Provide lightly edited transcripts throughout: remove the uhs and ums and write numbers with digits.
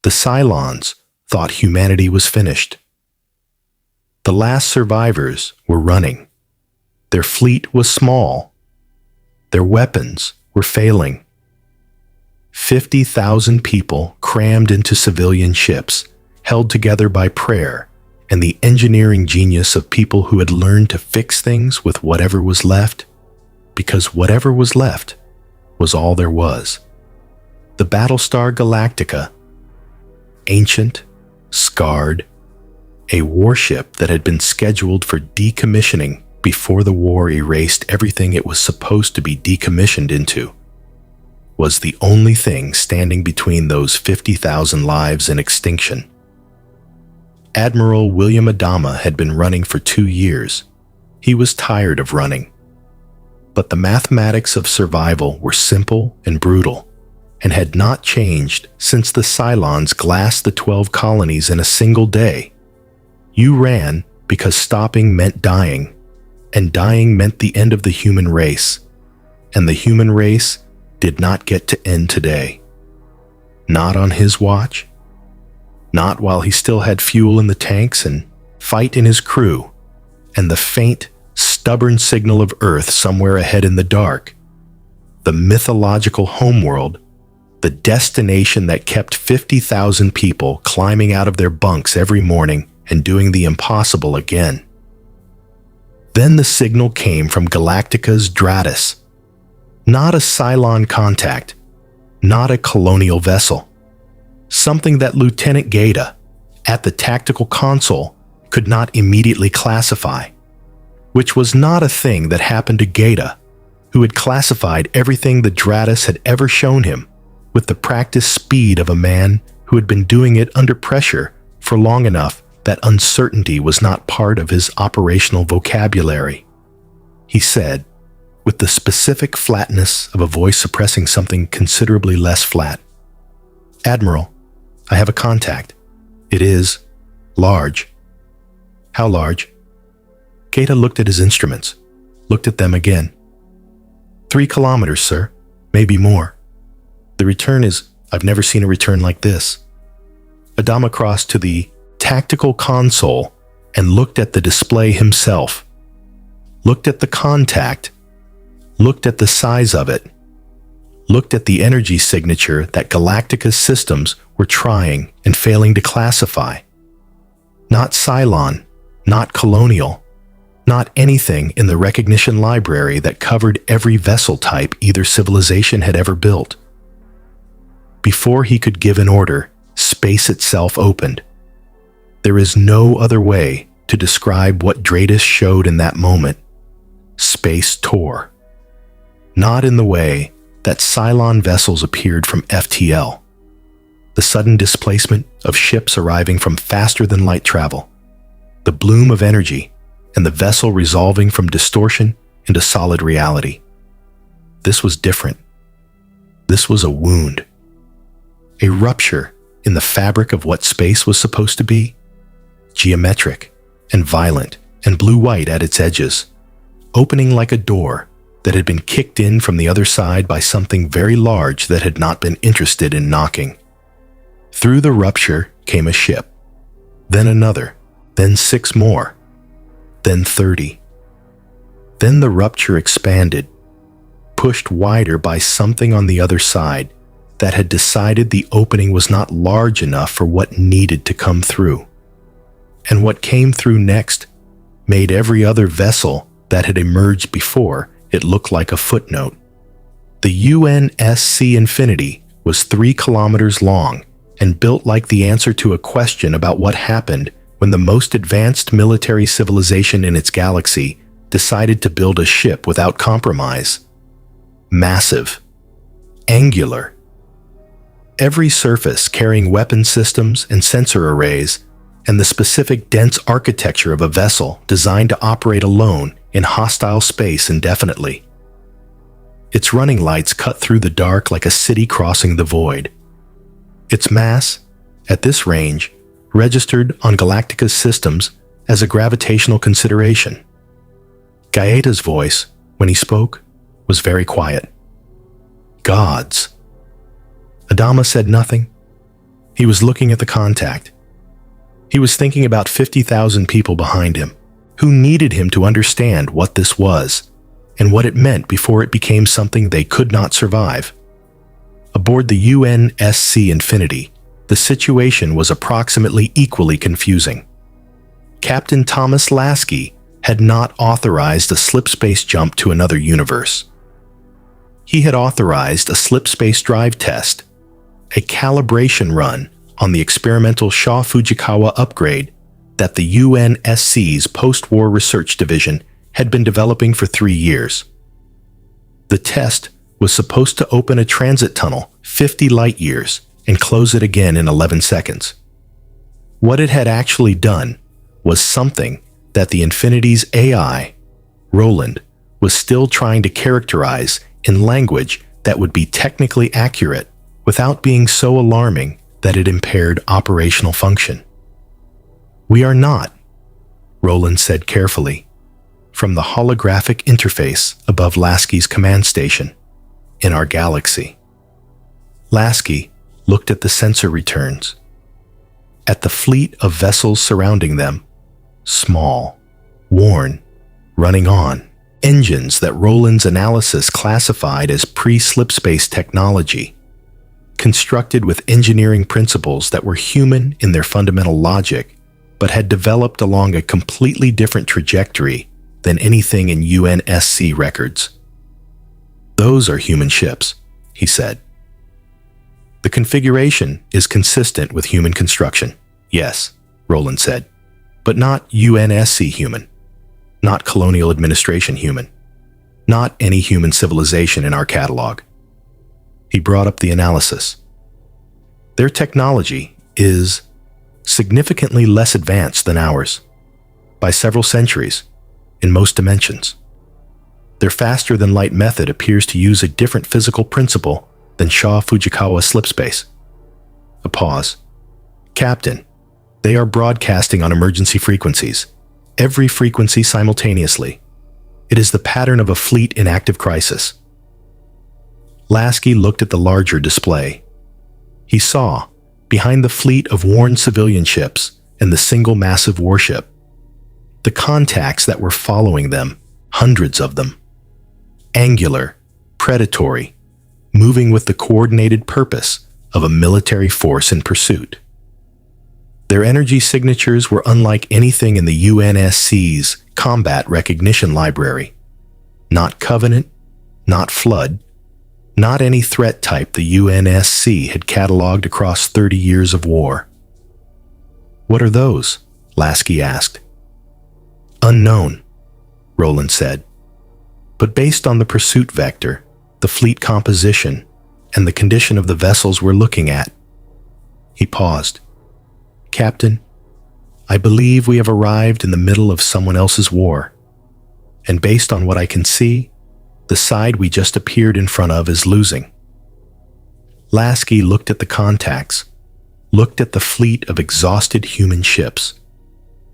The Cylons thought humanity was finished. The last survivors were running. Their fleet was small. Their weapons were failing. 50,000 people crammed into civilian ships, held together by prayer and the engineering genius of people who had learned to fix things with whatever was left, because whatever was left was all there was. The Battlestar Galactica, ancient, scarred, a warship that had been scheduled for decommissioning before the war erased everything it was supposed to be decommissioned into, was the only thing standing between those 50,000 lives and extinction. Admiral William Adama had been running for 2 years. He was tired of running. But the mathematics of survival were simple and brutal, and had not changed since the Cylons glassed the 12 colonies in a single day. You ran because stopping meant dying, and dying meant the end of the human race, and the human race did not get to end today. Not on his watch. Not while he still had fuel in the tanks and fight in his crew, and the faint, stubborn signal of Earth somewhere ahead in the dark. The mythological homeworld, the destination that kept 50,000 people climbing out of their bunks every morning and doing the impossible again. Then the signal came from Galactica's Dratus. Not a Cylon contact, not a colonial vessel. Something that Lieutenant Gaeta, at the tactical console, could not immediately classify, which was not a thing that happened to Gaeta, who had classified everything the Dratus had ever shown him with the practiced speed of a man who had been doing it under pressure for long enough that uncertainty was not part of his operational vocabulary. He said, with the specific flatness of a voice suppressing something considerably less flat, "Admiral, I have a contact. It is large." "How large?" Gaeta looked at his instruments, looked at them again. 3 kilometers, sir. Maybe more. The return is, I've never seen a return like this. Adama crossed to the tactical console and looked at the display himself. Looked at the contact. Looked at the size of it. Looked at the energy signature that Galactica's systems were trying and failing to classify. Not Cylon, not colonial, not anything in the recognition library that covered every vessel type either civilization had ever built. Before he could give an order, space itself opened. There is no other way to describe what Dratus showed in that moment. Space tore. Not in the way that Cylon vessels appeared from FTL. The sudden displacement of ships arriving from faster-than-light travel. The bloom of energy and the vessel resolving from distortion into solid reality. This was different. This was a wound. A rupture in the fabric of what space was supposed to be. Geometric and violent and blue-white at its edges, opening like a door that had been kicked in from the other side by something very large that had not been interested in knocking. Through the rupture came a ship, then another, then 6 more, then 30. Then the rupture expanded, pushed wider by something on the other side that had decided the opening was not large enough for what needed to come through. And what came through next made every other vessel that had emerged before it look like a footnote. The UNSC Infinity was 3 kilometers long and built like the answer to a question about what happened when the most advanced military civilization in its galaxy decided to build a ship without compromise. Massive. Angular. Every surface carrying weapon systems and sensor arrays, and the specific dense architecture of a vessel designed to operate alone in hostile space indefinitely. Its running lights cut through the dark like a city crossing the void. Its mass, at this range, registered on Galactica's systems as a gravitational consideration. Gaeta's voice, when he spoke, was very quiet. Gods. Adama said nothing. He was looking at the contact. He was thinking about 50,000 people behind him, who needed him to understand what this was, and what it meant before it became something they could not survive. Aboard the UNSC Infinity, the situation was approximately equally confusing. Captain Thomas Lasky had not authorized a slipspace jump to another universe. He had authorized a slipspace drive test, a calibration run on the experimental Shaw Fujikawa upgrade that the UNSC's post-war research division had been developing for 3 years. The test was supposed to open a transit tunnel 50 light years and close it again in 11 seconds. What it had actually done was something that the Infinity's AI, Roland, was still trying to characterize in language that would be technically accurate without being so alarming that it impaired operational function. "We are not," Roland said carefully, from the holographic interface above Lasky's command station, "in our galaxy." Lasky looked at the sensor returns, at the fleet of vessels surrounding them, small, worn, running on, engines that Roland's analysis classified as pre-slipspace technology, constructed with engineering principles that were human in their fundamental logic, but had developed along a completely different trajectory than anything in UNSC records. "Those are human ships," he said. "The configuration is consistent with human construction." "Yes," Roland said, "but not UNSC human, not Colonial Administration human, not any human civilization in our catalog." He brought up the analysis. "Their technology is significantly less advanced than ours, by several centuries, in most dimensions. Their faster-than-light method appears to use a different physical principle than Shaw Fujikawa slipspace." A pause. "Captain, they are broadcasting on emergency frequencies, every frequency simultaneously. It is the pattern of a fleet in active crisis." Lasky looked at the larger display. He saw, behind the fleet of worn civilian ships and the single massive warship, the contacts that were following them, hundreds of them. Angular, predatory, moving with the coordinated purpose of a military force in pursuit. Their energy signatures were unlike anything in the UNSC's combat recognition library. Not Covenant, not Flood, not any threat type the UNSC had cataloged across 30 years of war. "What are those?" Lasky asked. "Unknown," Roland said. "But based on the pursuit vector, the fleet composition, and the condition of the vessels we're looking at." He paused. "Captain, I believe we have arrived in the middle of someone else's war. And based on what I can see, the side we just appeared in front of is losing." Lasky looked at the contacts, looked at the fleet of exhausted human ships,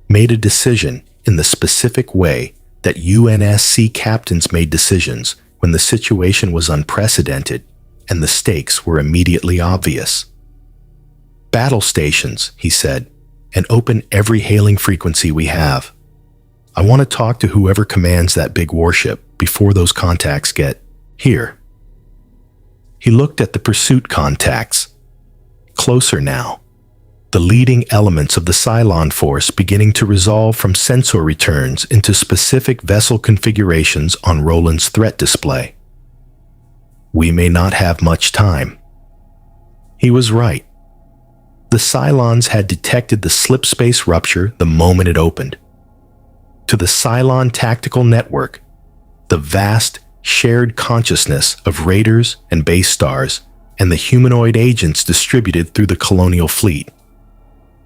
made a decision in the specific way that UNSC captains made decisions when the situation was unprecedented and the stakes were immediately obvious. "Battle stations," he said, "and open every hailing frequency we have. I want to talk to whoever commands that big warship before those contacts get here." He looked at the pursuit contacts. Closer now, the leading elements of the Cylon force beginning to resolve from sensor returns into specific vessel configurations on Roland's threat display. "We may not have much time." He was right. The Cylons had detected the slipspace rupture the moment it opened. To the Cylon tactical network, the vast, shared consciousness of raiders and base stars and the humanoid agents distributed through the Colonial Fleet,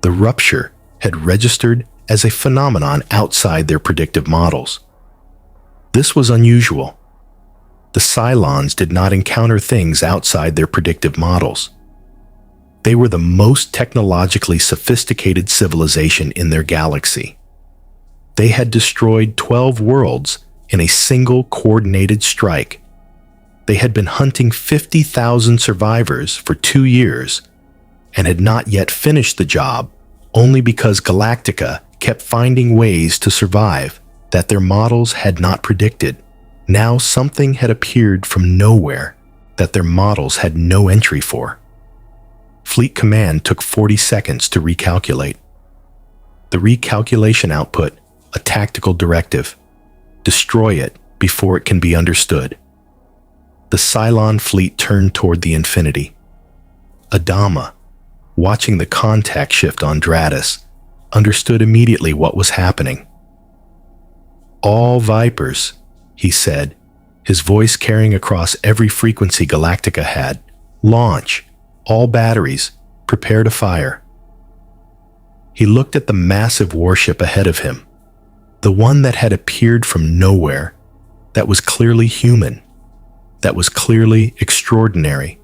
the rupture had registered as a phenomenon outside their predictive models. This was unusual. The Cylons did not encounter things outside their predictive models. They were the most technologically sophisticated civilization in their galaxy. They had destroyed 12 worlds in a single coordinated strike. They had been hunting 50,000 survivors for 2 years, and had not yet finished the job, only because Galactica kept finding ways to survive that their models had not predicted. Now something had appeared from nowhere that their models had no entry for. Fleet Command took 40 seconds to recalculate. The recalculation output, a tactical directive. Destroy it before it can be understood. The Cylon fleet turned toward the Infinity. Adama, watching the contact shift on Dratus, understood immediately what was happening. "All Vipers," he said, his voice carrying across every frequency Galactica had. "Launch. All batteries. Prepare to fire." He looked at the massive warship ahead of him, the one that had appeared from nowhere, that was clearly human, that was clearly extraordinary,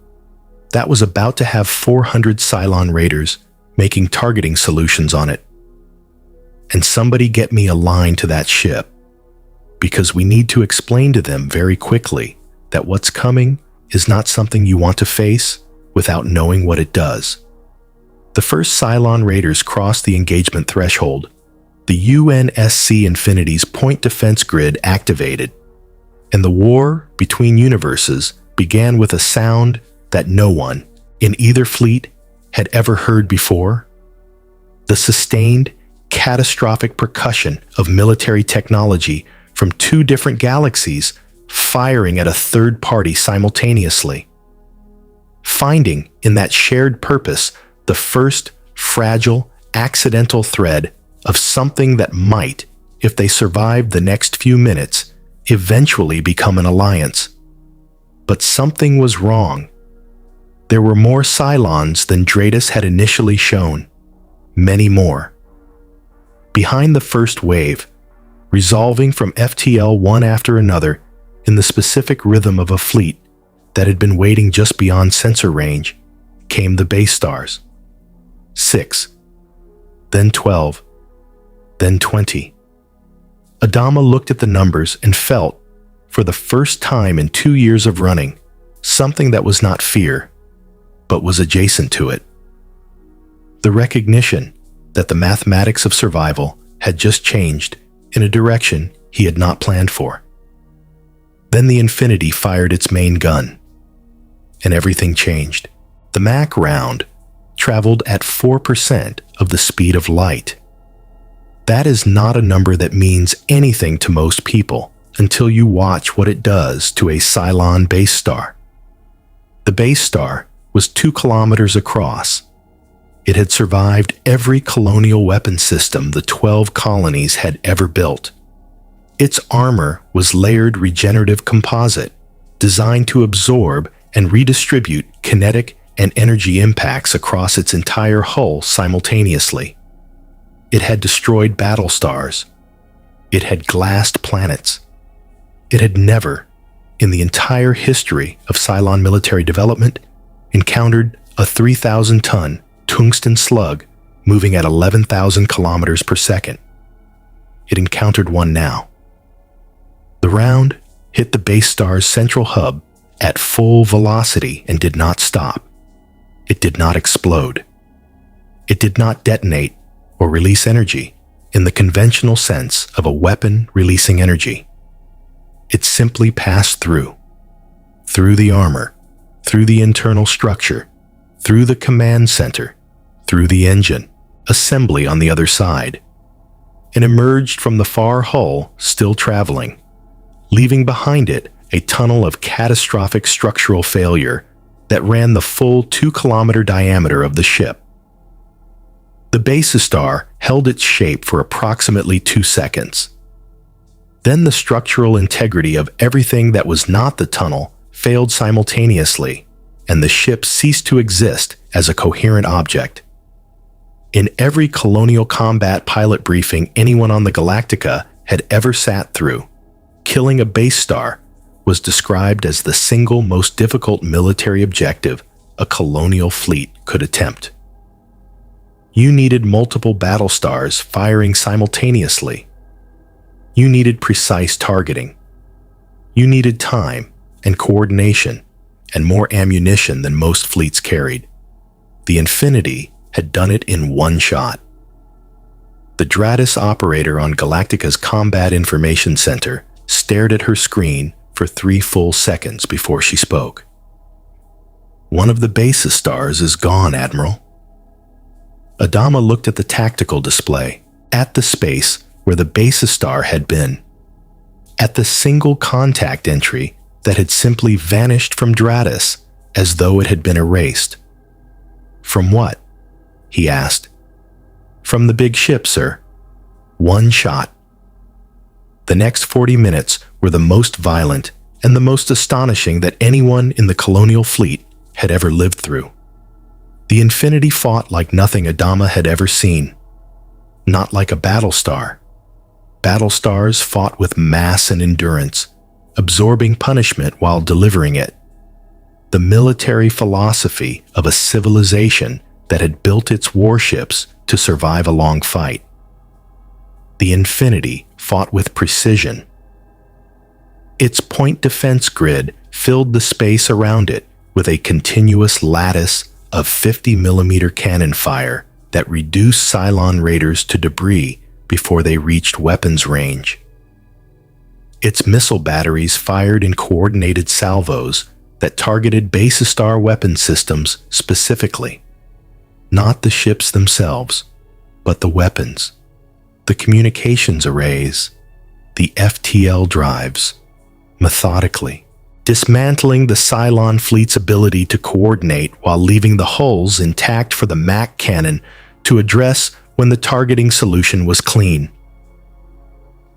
that was about to have 400 Cylon raiders making targeting solutions on it. "And somebody get me a line to that ship, because we need to explain to them very quickly that what's coming is not something you want to face without knowing what it does." The first Cylon raiders crossed the engagement threshold. The UNSC Infinity's point defense grid activated, and the war between universes began with a sound that no one in either fleet had ever heard before. The sustained, catastrophic percussion of military technology from two different galaxies firing at a third party simultaneously. Finding in that shared purpose the first fragile, accidental thread of something that might, if they survived the next few minutes, eventually become an alliance. But something was wrong. There were more Cylons than Dratus had initially shown. Many more. Behind the first wave, resolving from FTL one after another in the specific rhythm of a fleet that had been waiting just beyond sensor range, came the base stars. 6, then 12, then 20. Adama looked at the numbers and felt, for the first time in 2 years of running, something that was not fear, but was adjacent to it. The recognition that the mathematics of survival had just changed in a direction he had not planned for. Then the Infinity fired its main gun, and everything changed. The Mach round traveled at 4% of the speed of light. That is not a number that means anything to most people until you watch what it does to a Cylon base star. The base star was 2 kilometers across. It had survived every colonial weapon system the 12 colonies had ever built. Its armor was layered regenerative composite, designed to absorb and redistribute kinetic and energy impacts across its entire hull simultaneously. It had destroyed battle stars. It had glassed planets. It had never, in the entire history of Cylon military development, encountered a 3,000-ton tungsten slug moving at 11,000 kilometers per second. It encountered one now. The round hit the base star's central hub at full velocity and did not stop. It did not explode. It did not detonate or release energy in the conventional sense of a weapon releasing energy. It simply passed through the armor, through the internal structure, through the command center, through the engine, assembly on the other side, and emerged from the far hull still traveling, leaving behind it a tunnel of catastrophic structural failure that ran the full 2-kilometer diameter of the ship. The base star held its shape for approximately 2 seconds. Then the structural integrity of everything that was not the tunnel failed simultaneously, and the ship ceased to exist as a coherent object. In every colonial combat pilot briefing anyone on the Galactica had ever sat through, killing a base star was described as the single most difficult military objective a colonial fleet could attempt. You needed multiple battle stars firing simultaneously. You needed precise targeting. You needed time and coordination and more ammunition than most fleets carried. The Infinity had done it in one shot. The Dratus operator on Galactica's Combat Information Center stared at her screen for 3 full seconds before she spoke. "One of the basis stars is gone, Admiral." Adama looked at the tactical display, at the space where the basis star had been, at the single contact entry that had simply vanished from Dratus as though it had been erased. "From what?" he asked. "From the big ship, sir. One shot." The next 40 minutes were the most violent and the most astonishing that anyone in the Colonial Fleet had ever lived through. The Infinity fought like nothing Adama had ever seen. Not like a Battlestar. Battlestars fought with mass and endurance, absorbing punishment while delivering it. The military philosophy of a civilization that had built its warships to survive a long fight. The Infinity fought with precision. Its point defense grid filled the space around it with a continuous lattice of 50-millimeter cannon fire that reduced Cylon raiders to debris before they reached weapons range. Its missile batteries fired in coordinated salvos that targeted basis star weapon systems specifically. Not the ships themselves, but the weapons, the communications arrays, the FTL drives, methodically, dismantling the Cylon fleet's ability to coordinate while leaving the hulls intact for the MAC cannon to address when the targeting solution was clean.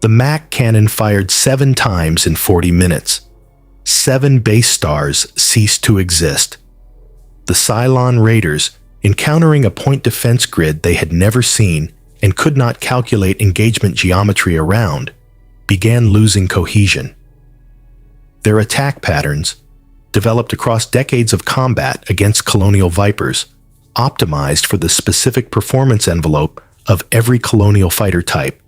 The MAC cannon fired 7 times in 40 minutes. 7 base stars ceased to exist. The Cylon raiders, encountering a point defense grid they had never seen and could not calculate engagement geometry around, began losing cohesion. Their attack patterns, developed across decades of combat against Colonial Vipers, optimized for the specific performance envelope of every Colonial fighter type,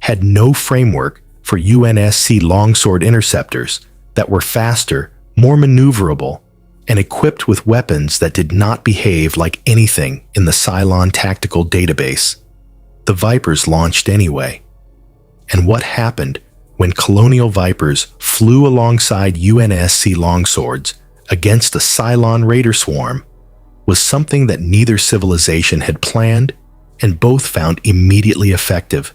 had no framework for UNSC longsword interceptors that were faster, more maneuverable, and equipped with weapons that did not behave like anything in the Cylon tactical database. The Vipers launched anyway. And what happened when Colonial Vipers flew alongside UNSC longswords against a Cylon raider swarm was something that neither civilization had planned and both found immediately effective.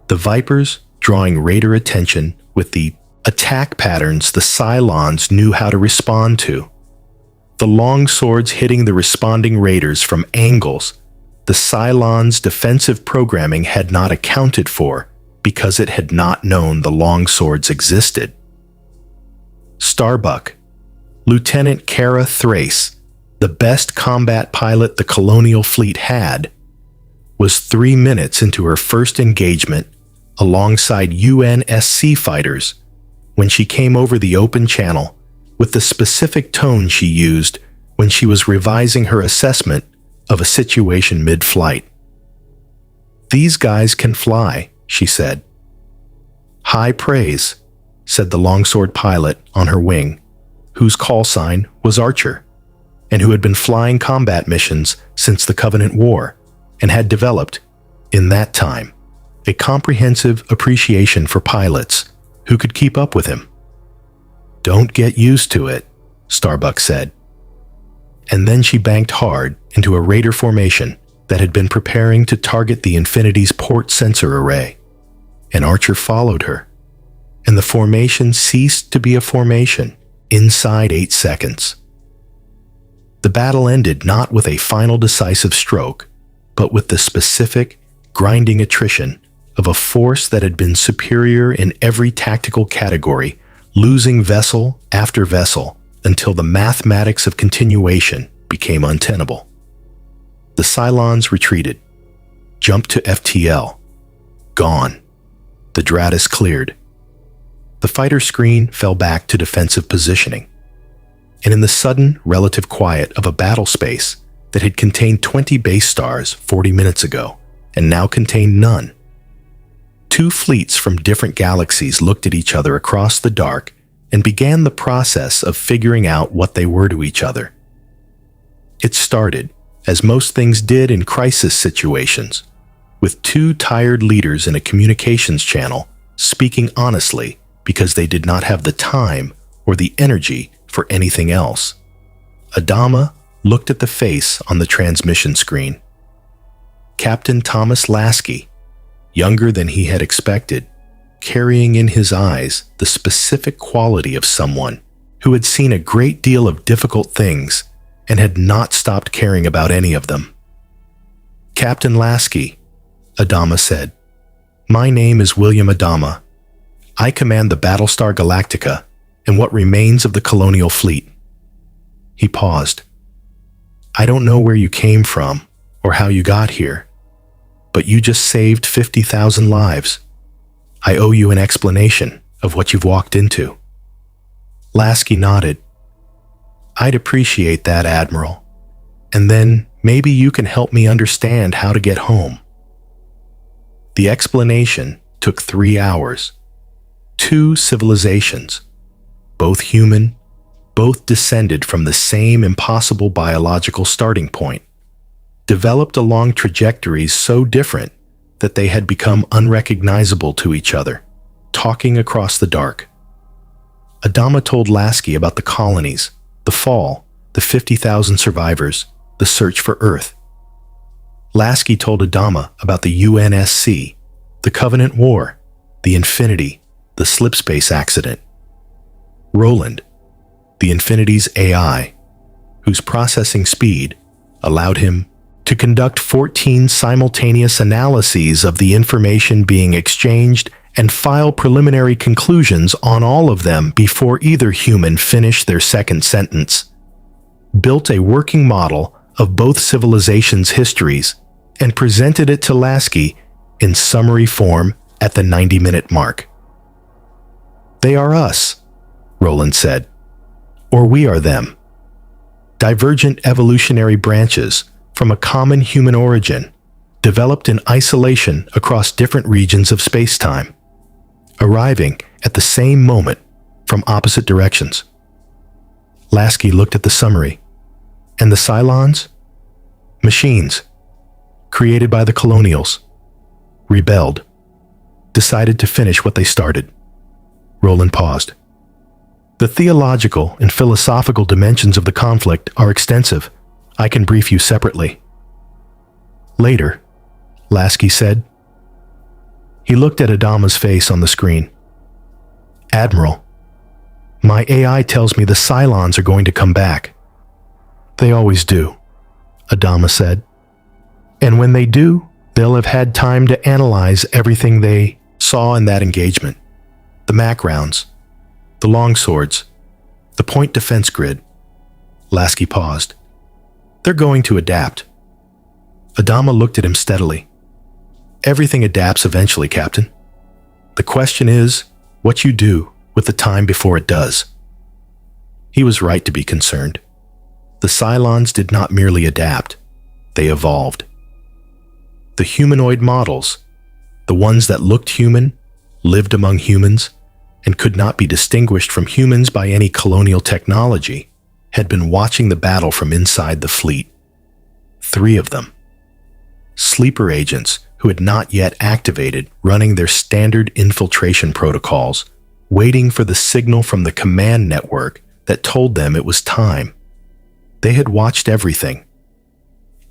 The Vipers drawing raider attention with the attack patterns the Cylons knew how to respond to. The longswords hitting the responding raiders from angles the Cylons' defensive programming had not accounted for because it had not known the longswords existed. Starbuck, Lieutenant Kara Thrace, the best combat pilot the Colonial Fleet had, was 3 minutes into her first engagement alongside UNSC fighters when she came over the open channel with the specific tone she used when she was revising her assessment of a situation mid-flight. "These guys can fly," she said. "High praise," said the longsword pilot on her wing, whose call sign was Archer, and who had been flying combat missions since the Covenant War and had developed, in that time, a comprehensive appreciation for pilots who could keep up with him. "Don't get used to it," Starbuck said. And then she banked hard into a raider formation that had been preparing to target the Infinity's port sensor array. And Archer followed her, and the formation ceased to be a formation inside 8 seconds. The battle ended not with a final decisive stroke, but with the specific, grinding attrition of a force that had been superior in every tactical category, losing vessel after vessel until the mathematics of continuation became untenable. The Cylons retreated, jumped to FTL. Gone. The Dratus cleared. The fighter screen fell back to defensive positioning. And in the sudden relative quiet of a battle space that had contained 20 base stars 40 minutes ago and now contained none, 2 fleets from different galaxies looked at each other across the dark and began the process of figuring out what they were to each other. It started, as most things did in crisis situations, with two tired leaders in a communications channel speaking honestly because they did not have the time or the energy for anything else. Adama looked at the face on the transmission screen. Captain Thomas Lasky, younger than he had expected, carrying in his eyes the specific quality of someone who had seen a great deal of difficult things and had not stopped caring about any of them. "Captain Lasky," Adama said, "my name is William Adama. I command the Battlestar Galactica and what remains of the Colonial Fleet." He paused. "I don't know where you came from or how you got here, but you just saved 50,000 lives. I owe you an explanation of what you've walked into." Lasky nodded. "I'd appreciate that, Admiral. And then maybe you can help me understand how to get home." The explanation took 3 hours. 2 civilizations, both human, both descended from the same impossible biological starting point, developed along trajectories so different that they had become unrecognizable to each other, talking across the dark. Adama told Lasky about the colonies, the fall, the 50,000 survivors, the search for Earth. Lasky told Adama about the UNSC, the Covenant War, the Infinity, the slipspace accident. Roland, the Infinity's AI, whose processing speed allowed him to conduct 14 simultaneous analyses of the information being exchanged and file preliminary conclusions on all of them before either human finished their second sentence, built a working model of both civilizations' histories and presented it to Lasky in summary form at the 90-minute mark. "They are us," Roland said, "or we are them. Divergent evolutionary branches from a common human origin, developed in isolation across different regions of space-time, arriving at the same moment from opposite directions." Lasky looked at the summary. "And the Cylons? Machines, created by the Colonials, rebelled, decided to finish what they started." Roland paused. "The theological and philosophical dimensions of the conflict are extensive. I can brief you separately." "Later," Lasky said. He looked at Adama's face on the screen. "Admiral, my AI tells me the Cylons are going to come back." "They always do," Adama said. "And when they do, they'll have had time to analyze everything they saw in that engagement. The Mac rounds, the longswords, the point defense grid." Lasky paused. "They're going to adapt." Adama looked at him steadily. "Everything adapts eventually, Captain. The question is what you do with the time before it does." He was right to be concerned. The Cylons did not merely adapt, they evolved. The humanoid models, the ones that looked human, lived among humans, and could not be distinguished from humans by any colonial technology, had been watching the battle from inside the fleet. 3 of them. Sleeper agents who had not yet activated, running their standard infiltration protocols, waiting for the signal from the command network that told them it was time. They had watched everything.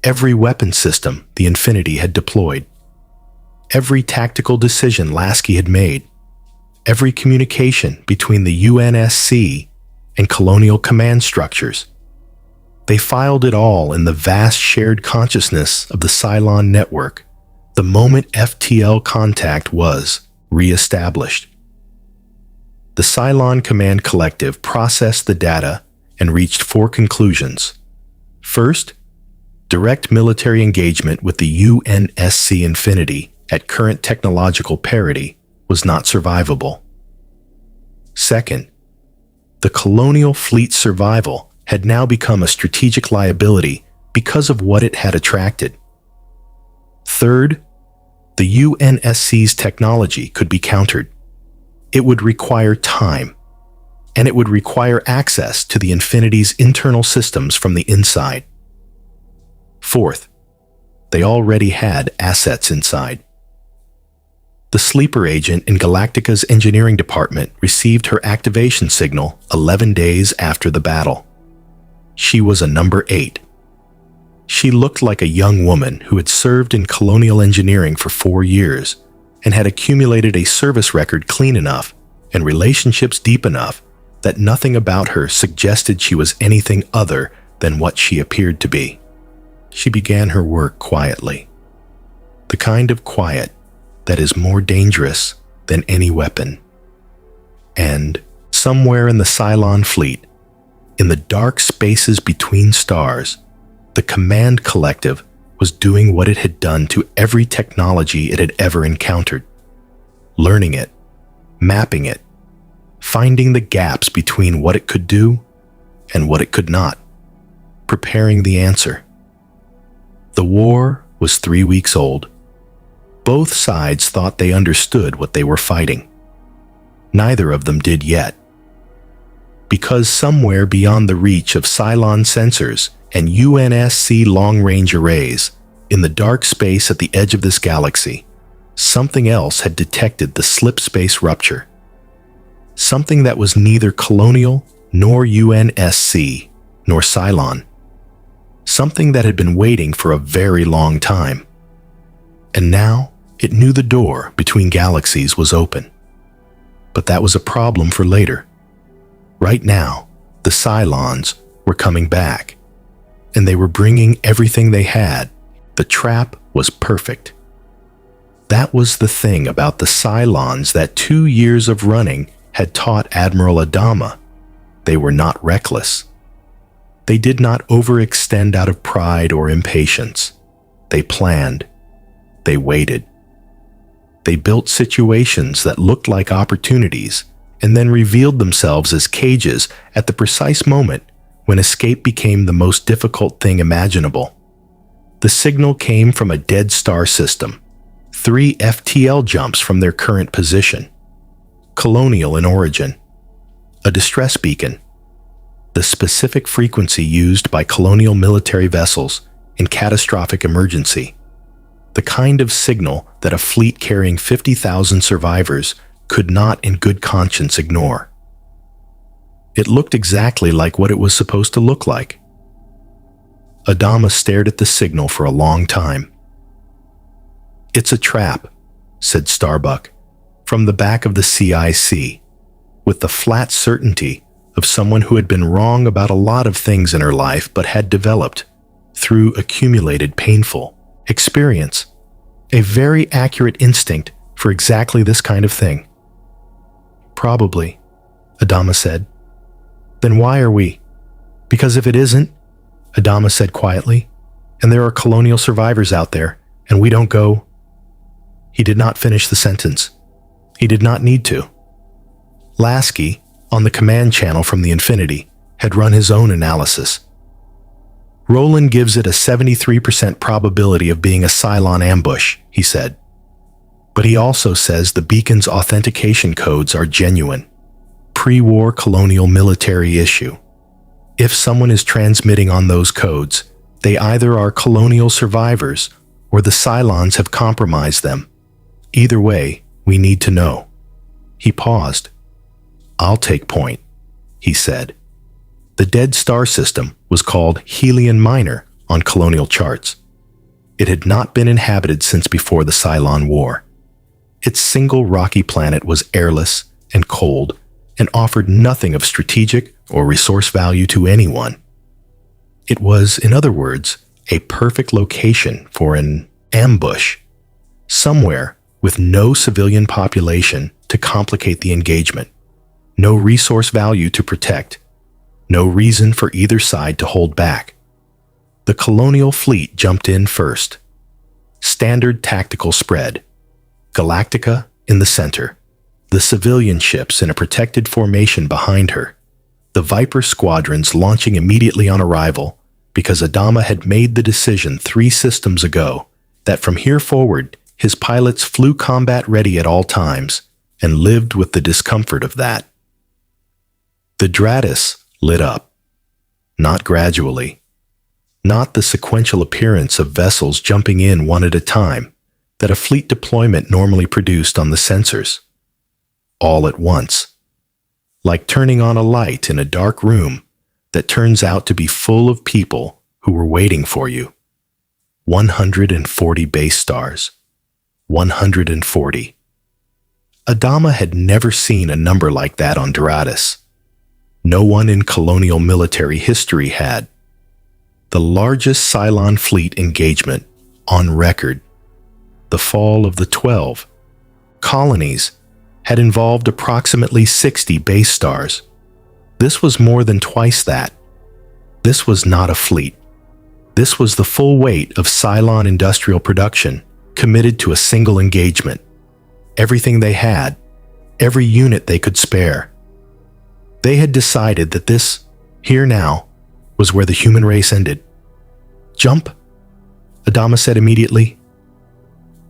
Every weapon system the Infinity had deployed. Every tactical decision Lasky had made. Every communication between the UNSC and colonial command structures. They filed it all in the vast shared consciousness of the Cylon network the moment FTL contact was re-established. The Cylon Command Collective processed the data and reached 4 conclusions. First, direct military engagement with the UNSC Infinity at current technological parity was not survivable. Second, the Colonial Fleet survival had now become a strategic liability because of what it had attracted. Third, the UNSC's technology could be countered. It would require time, and it would require access to the Infinity's internal systems from the inside. Fourth, they already had assets inside. The sleeper agent in Galactica's engineering department received her activation signal 11 days after the battle. She was a number 8. She looked like a young woman who had served in colonial engineering for 4 years and had accumulated a service record clean enough and relationships deep enough that nothing about her suggested she was anything other than what she appeared to be. She began her work quietly. The kind of quiet that is more dangerous than any weapon. And somewhere in the Cylon fleet, in the dark spaces between stars, the Command Collective was doing what it had done to every technology it had ever encountered. Learning it, mapping it, finding the gaps between what it could do and what it could not, preparing the answer. The war was 3 weeks old. Both sides thought they understood what they were fighting. Neither of them did yet. Because somewhere beyond the reach of Cylon sensors and UNSC long-range arrays, in the dark space at the edge of this galaxy, something else had detected the slipspace rupture. Something that was neither Colonial nor UNSC nor Cylon. Something that had been waiting for a very long time. And now it knew the door between galaxies was open. But that was a problem for later. Right now, the Cylons were coming back, and they were bringing everything they had. The trap was perfect. That was the thing about the Cylons that 2 years of running had taught Admiral Adama. They were not reckless. They did not overextend out of pride or impatience. They planned. They waited. They built situations that looked like opportunities and then revealed themselves as cages at the precise moment when escape became the most difficult thing imaginable. The signal came from a dead star system, 3 FTL jumps from their current position. Colonial in origin. A distress beacon. The specific frequency used by colonial military vessels in catastrophic emergency. The kind of signal that a fleet carrying 50,000 survivors could not in good conscience ignore. It looked exactly like what it was supposed to look like. Adama stared at the signal for a long time. "It's a trap," said Starbuck, from the back of the CIC, with the flat certainty of someone who had been wrong about a lot of things in her life but had developed, through accumulated painful experience, a very accurate instinct for exactly this kind of thing. "Probably," Adama said. "Then why are we?" "Because if it isn't," Adama said quietly, "and there are colonial survivors out there, and we don't go—" He did not finish the sentence. He did not need to. Lasky, on the command channel from the Infinity, had run his own analysis. "Roland gives it a 73% probability of being a Cylon ambush," he said. "But he also says the beacon's authentication codes are genuine. Pre-war colonial military issue. If someone is transmitting on those codes, they either are colonial survivors or the Cylons have compromised them. Either way, we need to know." He paused. "I'll take point," he said. The dead star system was called Helion Minor on colonial charts. It had not been inhabited since before the Cylon War. Its single rocky planet was airless and cold and offered nothing of strategic or resource value to anyone. It was, in other words, a perfect location for an ambush, somewhere with no civilian population to complicate the engagement, no resource value to protect, no reason for either side to hold back. The Colonial Fleet jumped in first. Standard tactical spread. Galactica in the center. The civilian ships in a protected formation behind her. The Viper squadrons launching immediately on arrival because Adama had made the decision 3 systems ago that from here forward his pilots flew combat ready at all times and lived with the discomfort of that. The Dratus lit up. Not gradually. not the sequential appearance of vessels jumping in one at a time that a fleet deployment normally produced on the sensors. All at once, like turning on a light in a dark room that turns out to be full of people who were waiting for you. 140 base stars. 140. Adama had never seen a number like that on Doradus. No one in colonial military history had. The largest Cylon fleet engagement on record. The fall of the 12 colonies had involved approximately 60 base stars. This was more than twice that. This was not a fleet. This was the full weight of Cylon industrial production committed to a single engagement. Everything they had, every unit they could spare. They had decided that this, here now, was where the human race ended. Jump, Adama said immediately.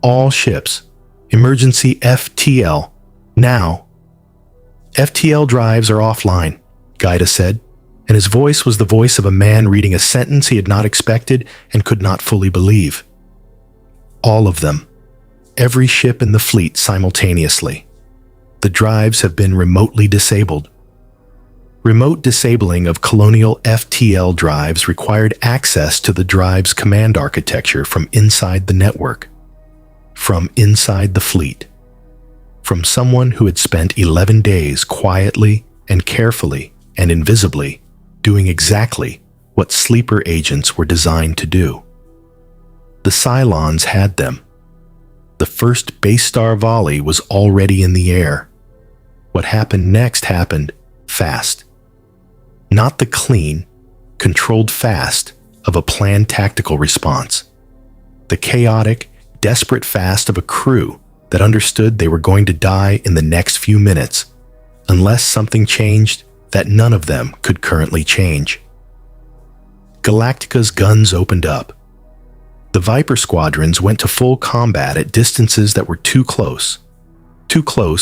All ships, emergency FTL, now. FTL drives are offline, Gaida said, and his voice was the voice of a man reading a sentence he had not expected and could not fully believe. All of them. Every ship in the fleet simultaneously. The drives have been remotely disabled. Remote disabling of Colonial FTL drives required access to the drive's command architecture from inside the network, from inside the fleet, from someone who had spent 11 days quietly and carefully and invisibly doing exactly what sleeper agents were designed to do. The Cylons had them. The first base star volley was already in the air. What happened next happened fast. Not the clean, controlled fast of a planned tactical response. The chaotic, desperate fast of a crew that understood they were going to die in the next few minutes, unless something changed that none of them could currently change. Galactica's guns opened up. The Viper squadrons went to full combat at distances that were too close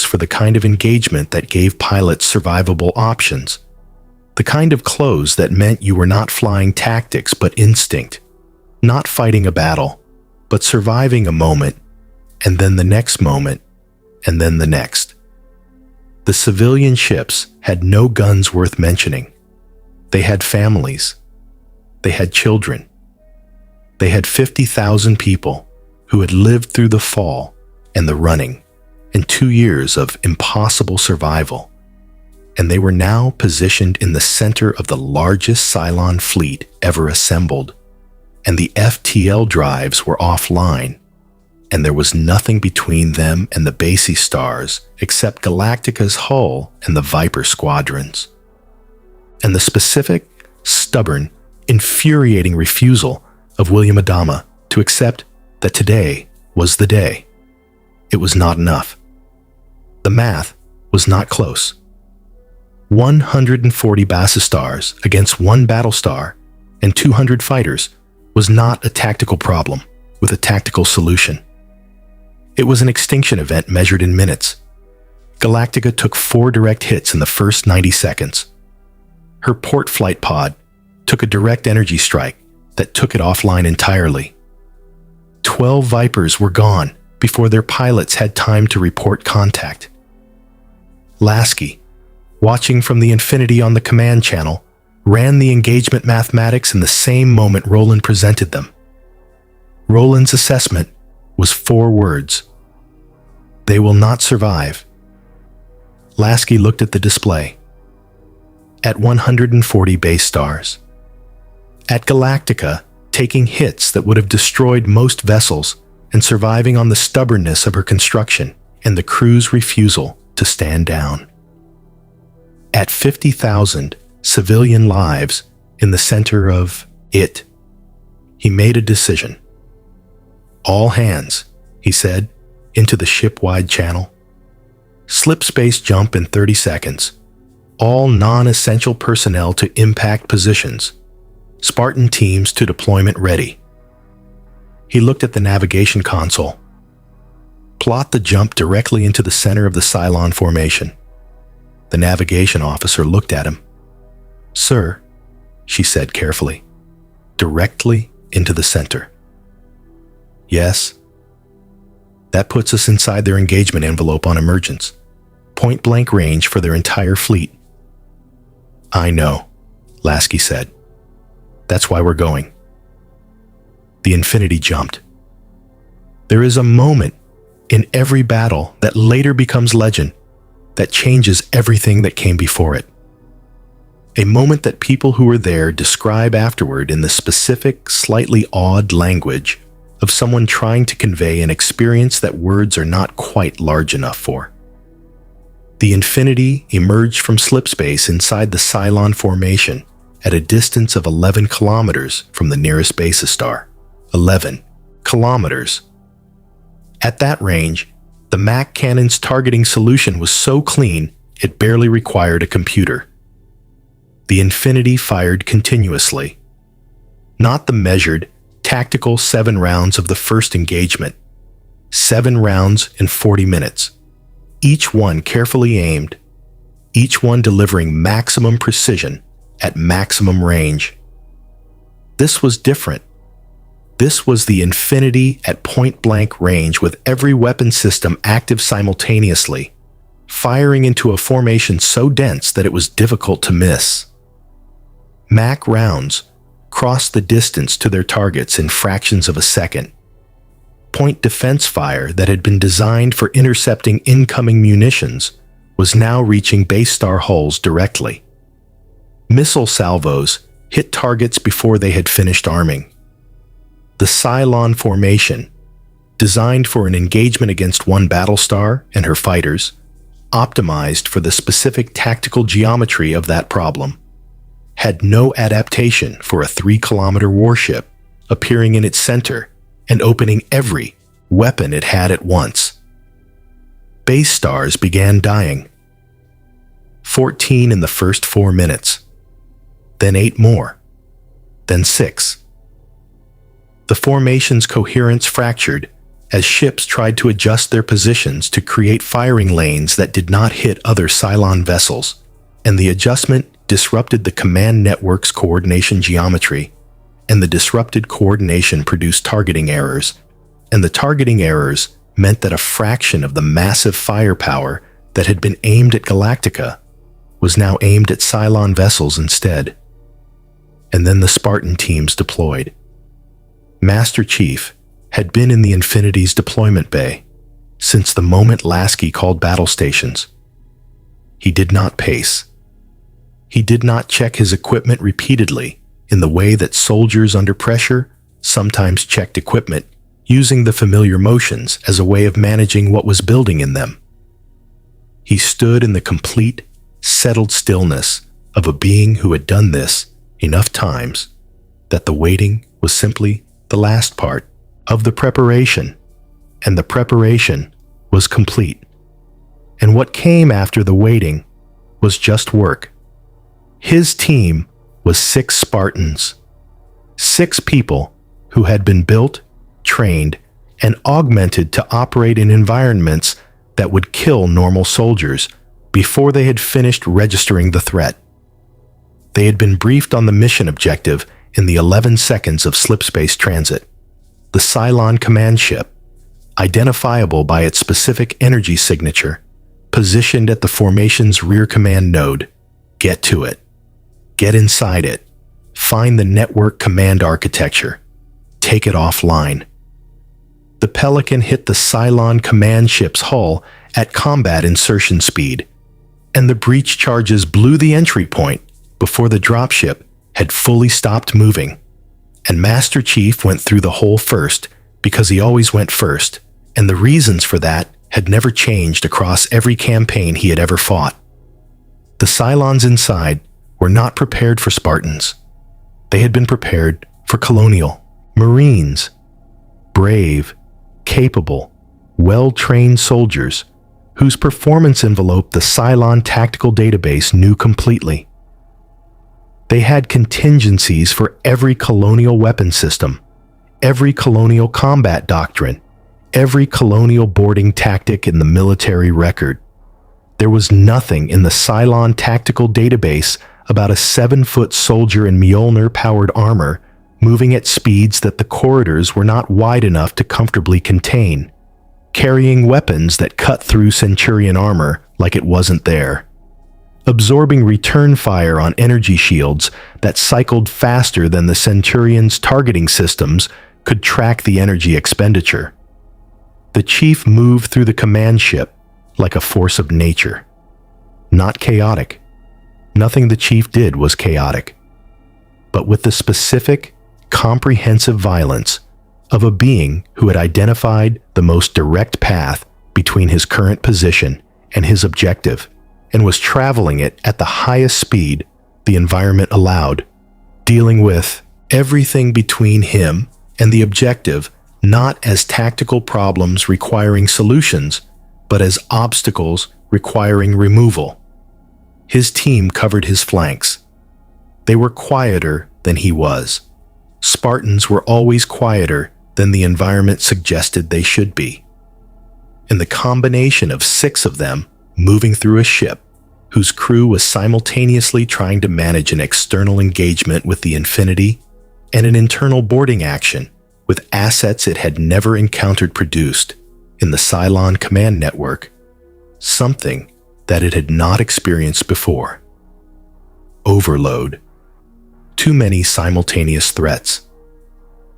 for the kind of engagement that gave pilots survivable options, the kind of close that meant you were not flying tactics but instinct, not fighting a battle, but surviving a moment, and then the next moment, and then the next. The civilian ships had no guns worth mentioning. They had families. They had children. They had 50,000 people who had lived through the fall and the running and 2 years of impossible survival, and they were now positioned in the center of the largest Cylon fleet ever assembled, and the FTL drives were offline, and there was nothing between them and the Basie stars except Galactica's hull and the Viper squadrons. And the specific, stubborn, infuriating refusal of William Adama to accept that today was the day. It was not enough. The math was not close. 140 Battlestars against 1 Battlestar and 200 fighters was not a tactical problem with a tactical solution. It was an extinction event measured in minutes. Galactica took 4 direct hits in the first 90 seconds. Her port flight pod took a direct energy strike that took it offline entirely. 12 Vipers were gone before their pilots had time to report contact. Lasky, watching from the Infinity on the command channel, ran the engagement mathematics in the same moment Roland presented them. Roland's assessment was 4 words. They will not survive. Lasky looked at the display. At 140 base stars. At Galactica, taking hits that would have destroyed most vessels and surviving on the stubbornness of her construction and the crew's refusal to stand down. At 50,000 civilian lives in the center of it, he made a decision. All hands, he said, into the ship-wide channel. Slipspace jump in 30 seconds. All non-essential personnel to impact positions. Spartan teams to deployment ready. He looked at the navigation console. Plot the jump directly into the center of the Cylon formation. The navigation officer looked at him. "Sir," she said carefully, directly into the center. Yes, that puts us inside their engagement envelope on emergence, point-blank range for their entire fleet. I know, Lasky said. That's why we're going. The Infinity jumped. There is a moment in every battle that later becomes legend, that changes everything that came before it. A moment that people who were there describe afterward in the specific, slightly odd language of someone trying to convey an experience that words are not quite large enough for. The Infinity emerged from slipspace inside the Cylon formation at a distance of 11 kilometers from the nearest base star. 11 kilometers. At that range, the MAC cannon's targeting solution was so clean it barely required a computer. The Infinity fired continuously. Not the measured, tactical 7 rounds of the first engagement. 7 rounds in 40 minutes. Each one carefully aimed, each one delivering maximum precision at maximum range. This was different. This was the Infinity at point-blank range with every weapon system active simultaneously, firing into a formation so dense that it was difficult to miss. MAC rounds crossed the distance to their targets in fractions of a second. Point defense fire that had been designed for intercepting incoming munitions was now reaching base star hulls directly. Missile salvos hit targets before they had finished arming. The Cylon formation, designed for an engagement against one Battlestar and her fighters, optimized for the specific tactical geometry of that problem, had no adaptation for a 3-kilometer warship appearing in its center and opening every weapon it had at once. Base stars began dying. 14 in the first 4 minutes, then 8 more, then 6. The formation's coherence fractured as ships tried to adjust their positions to create firing lanes that did not hit other Cylon vessels, and the adjustment disrupted the command network's coordination geometry, and the disrupted coordination produced targeting errors, and the targeting errors meant that a fraction of the massive firepower that had been aimed at Galactica was now aimed at Cylon vessels instead. And then the Spartan teams deployed. Master Chief had been in the Infinity's deployment bay since the moment Lasky called battle stations. He did not pace. He did not check his equipment repeatedly in the way that soldiers under pressure sometimes checked equipment, using the familiar motions as a way of managing what was building in them. He stood in the complete, settled stillness of a being who had done this enough times that the waiting was simply the last part of the preparation, and the preparation was complete. And what came after the waiting was just work. His team was 6 Spartans, 6 people who had been built, trained, and augmented to operate in environments that would kill normal soldiers before they had finished registering the threat. They had been briefed on the mission objective in the 11 seconds of slipspace transit. The Cylon command ship, identifiable by its specific energy signature, positioned at the formation's rear command node. Get to it. Get inside it. Find the network command architecture. Take it offline. The Pelican hit the Cylon command ship's hull at combat insertion speed, and the breach charges blew the entry point before the dropship had fully stopped moving. And Master Chief went through the hole first because he always went first, and the reasons for that had never changed across every campaign he had ever fought. The Cylons inside were not prepared for Spartans. They had been prepared for Colonial Marines, brave, capable, well-trained soldiers whose performance envelope the Cylon tactical database knew completely. They had contingencies for every colonial weapon system, every colonial combat doctrine, every colonial boarding tactic in the military record. There was nothing in the Cylon tactical database about a 7-foot soldier in Mjolnir-powered armor moving at speeds that the corridors were not wide enough to comfortably contain, carrying weapons that cut through Centurion armor like it wasn't there, absorbing return fire on energy shields that cycled faster than the Centurion's targeting systems could track the energy expenditure. The chief moved through the command ship like a force of nature. Not chaotic. Nothing the chief did was chaotic. But with the specific, comprehensive violence of a being who had identified the most direct path between his current position and his objective, and was traveling it at the highest speed the environment allowed, dealing with everything between him and the objective not as tactical problems requiring solutions, but as obstacles requiring removal. His team covered his flanks. They were quieter than he was. Spartans were always quieter than the environment suggested they should be. And the combination of 6 of them moving through a ship whose crew was simultaneously trying to manage an external engagement with the Infinity and an internal boarding action with assets it had never encountered produced in the Cylon command network, something that it had not experienced before. Overload. Too many simultaneous threats.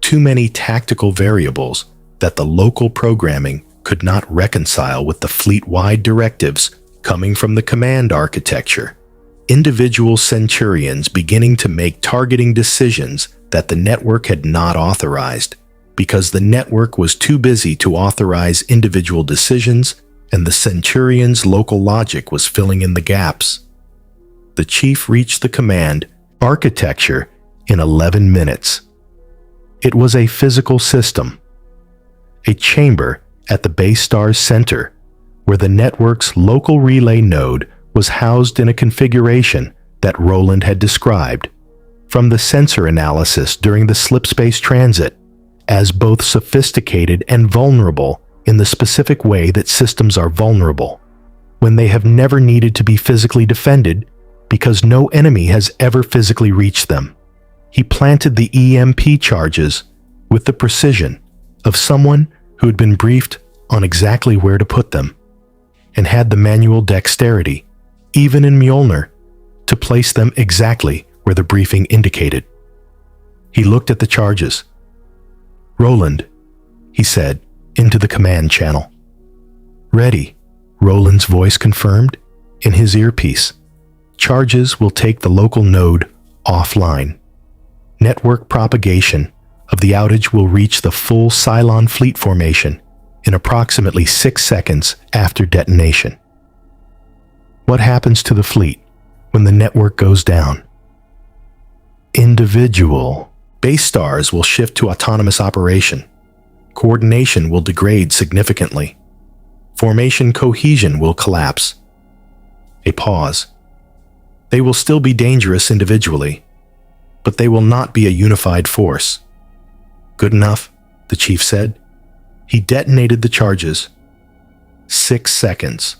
Too many tactical variables that the local programming could not reconcile with the fleet-wide directives coming from the command architecture. Individual Centurions beginning to make targeting decisions that the network had not authorized, because the network was too busy to authorize individual decisions, and the Centurion's local logic was filling in the gaps. The chief reached the command architecture in 11 minutes. It was a physical system, a chamber at the base star's center, where the network's local relay node was housed in a configuration that Roland had described from the sensor analysis during the slipspace transit as both sophisticated and vulnerable in the specific way that systems are vulnerable, when they have never needed to be physically defended because no enemy has ever physically reached them. He planted the EMP charges with the precision of someone who had been briefed on exactly where to put them, and had the manual dexterity, even in Mjolnir, to place them exactly where the briefing indicated. He looked at the charges. "Roland," he said, into the command channel. "Ready," Roland's voice confirmed in his earpiece. "Charges will take the local node offline. Network propagation of the outage will reach the full Cylon fleet formation in approximately 6 seconds after detonation." What happens to the fleet when the network goes down? Individual base stars will shift to autonomous operation. Coordination will degrade significantly. Formation cohesion will collapse. A pause. They will still be dangerous individually, but they will not be a unified force. "Good enough," the chief said. He detonated the charges. 6 seconds.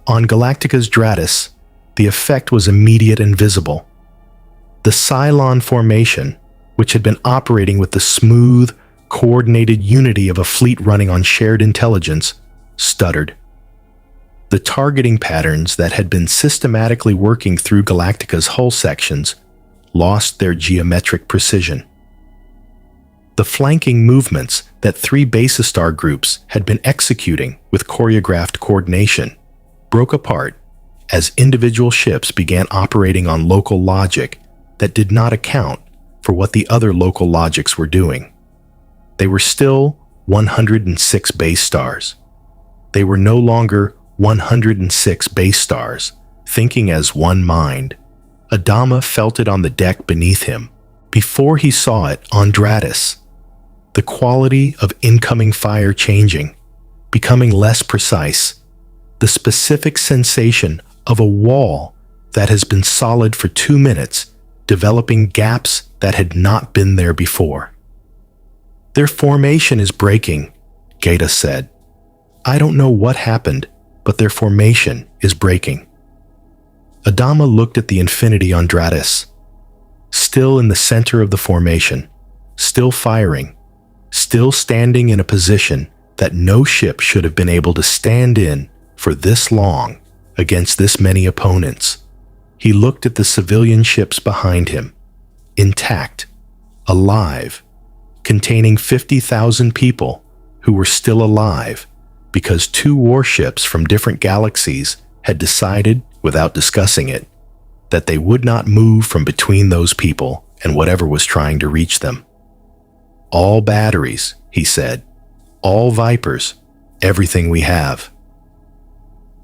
On Galactica's Dratus, the effect was immediate and visible. The Cylon formation, which had been operating with the smooth, coordinated unity of a fleet running on shared intelligence, stuttered. The targeting patterns that had been systematically working through Galactica's hull sections lost their geometric precision. The flanking movements that 3 Battlestar groups had been executing with choreographed coordination broke apart as individual ships began operating on local logic that did not account for what the other local logics were doing. They were still 106 base stars. They were no longer 106 base stars, thinking as one mind. Adama felt it on the deck beneath him, before he saw it on Dratus. The quality of incoming fire changing, becoming less precise. The specific sensation of a wall that has been solid for 2 minutes, developing gaps that had not been there before. "Their formation is breaking," Gata said. "I don't know what happened, but their formation is breaking." Adama looked at the Infinity on Dratus. still in the center of the formation, still firing, still standing in a position that no ship should have been able to stand in for this long against this many opponents. He looked at the civilian ships behind him, intact, alive, containing 50,000 people who were still alive because 2 warships from different galaxies had decided, without discussing it, that they would not move from between those people and whatever was trying to reach them. All batteries, he said, all Vipers, everything we have.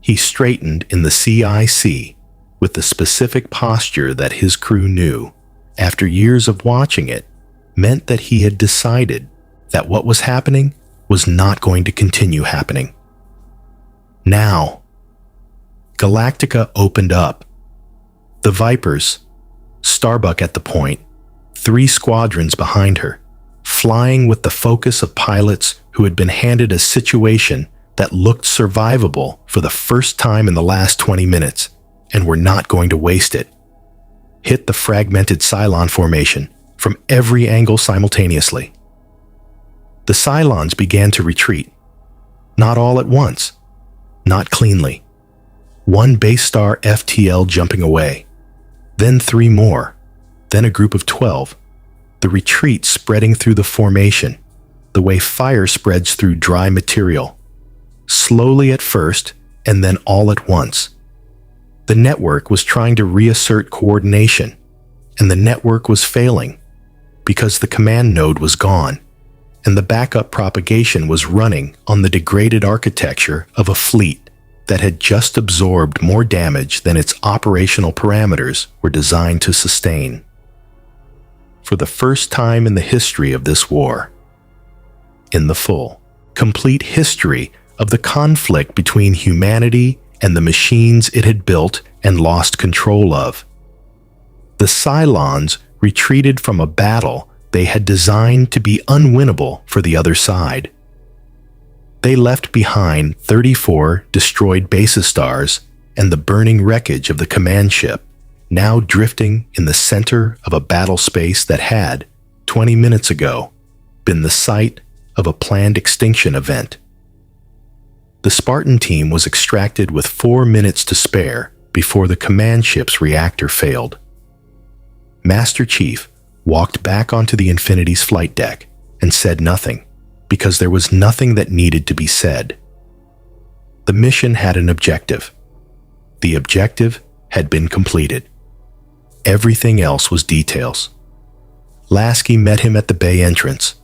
He straightened in the CIC with the specific posture that his crew knew, after years of watching it, meant that he had decided that what was happening was not going to continue happening. Now, Galactica opened up. The Vipers, Starbuck at the point, 3 squadrons behind her, flying with the focus of pilots who had been handed a situation that looked survivable for the first time in the last 20 minutes and were not going to waste it, hit the fragmented Cylon formation from every angle simultaneously. The Cylons began to retreat, not all at once, not cleanly. 1 base star FTL jumping away, then 3 more, then a group of 12, the retreat spreading through the formation, the way fire spreads through dry material, slowly at first and then all at once. The network was trying to reassert coordination, and the network was failing because the command node was gone, and the backup propagation was running on the degraded architecture of a fleet that had just absorbed more damage than its operational parameters were designed to sustain. For the first time in the history of this war, in the full, complete history of the conflict between humanity and the machines it had built and lost control of, the Cylons retreated from a battle they had designed to be unwinnable for the other side. They left behind 34 destroyed basis stars and the burning wreckage of the command ship, now drifting in the center of a battle space that had, 20 minutes ago, been the site of a planned extinction event. The Spartan team was extracted with 4 minutes to spare before the command ship's reactor failed. Master Chief walked back onto the Infinity's flight deck and said nothing, because there was nothing that needed to be said. The mission had an objective. The objective had been completed. Everything else was details. Lasky met him at the bay entrance.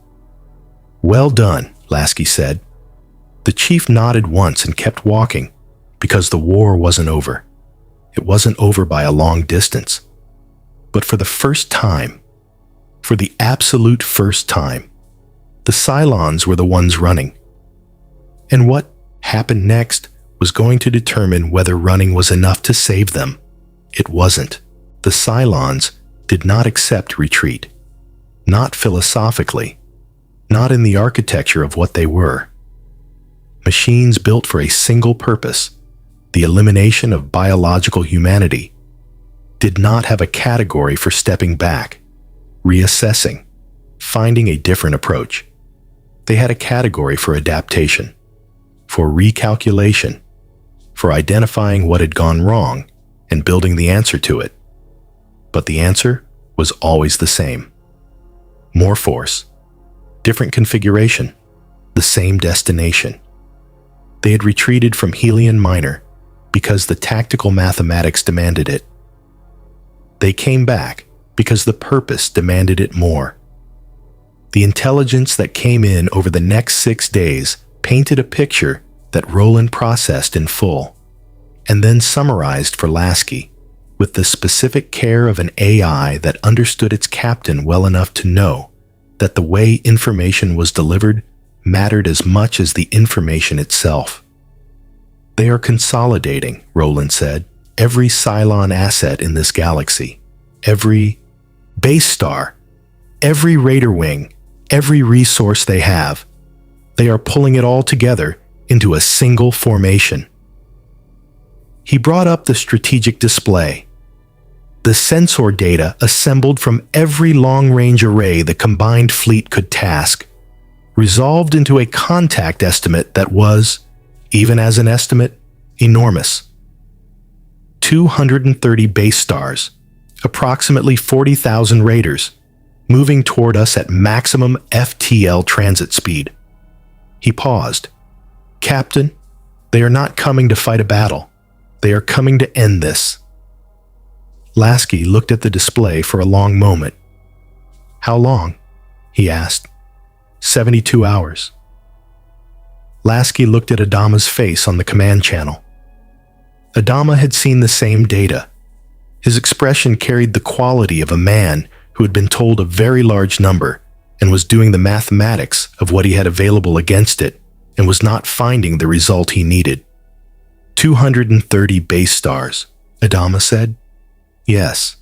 "Well done," Lasky said. The chief nodded once and kept walking, because the war wasn't over. It wasn't over by a long distance. But for the first time, for the absolute first time, the Cylons were the ones running. And what happened next was going to determine whether running was enough to save them. It wasn't. The Cylons did not accept retreat. Not philosophically. Not in the architecture of what they were. Machines built for a single purpose, the elimination of biological humanity, did not have a category for stepping back, reassessing, finding a different approach. They had a category for adaptation, for recalculation, for identifying what had gone wrong and building the answer to it. But the answer was always the same. More force, different configuration, the same destination. They had retreated from Helion Minor because the tactical mathematics demanded it. They came back because the purpose demanded it more. The intelligence that came in over the next 6 days painted a picture that Roland processed in full, and then summarized for Lasky with the specific care of an AI that understood its captain well enough to know that the way information was delivered mattered as much as the information itself. "They are consolidating," Roland said, "every Cylon asset in this galaxy, every base star, every raider wing, every resource they have. They are pulling it all together into a single formation." He brought up the strategic display. The sensor data assembled from every long-range array the combined fleet could task, resolved into a contact estimate that was, even as an estimate, enormous. 230 base stars, approximately 40,000 raiders, moving toward us at maximum FTL transit speed. He paused. "Captain, they are not coming to fight a battle. They are coming to end this." Lasky looked at the display for a long moment. "How long?" he asked. 72 hours. Lasky looked at Adama's face on the command channel. Adama had seen the same data. His expression carried the quality of a man who had been told a very large number and was doing the mathematics of what he had available against it and was not finding the result he needed. 230 base stars, Adama said. "Yes."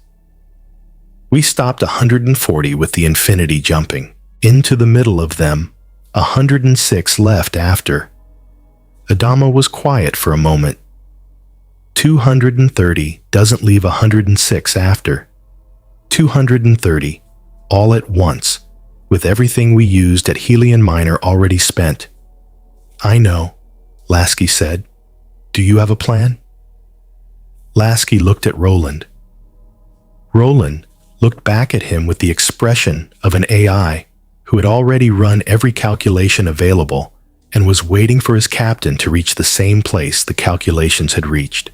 We stopped 140 with the Infinity jumping. Into the middle of them, 106 left after. Adama was quiet for a moment. 230 doesn't leave 106 after. 230, all at once, with everything we used at Helion Minor already spent. "I know," Lasky said. "Do you have a plan?" Lasky looked at Roland. Roland looked back at him with the expression of an AI who had already run every calculation available and was waiting for his captain to reach the same place the calculations had reached.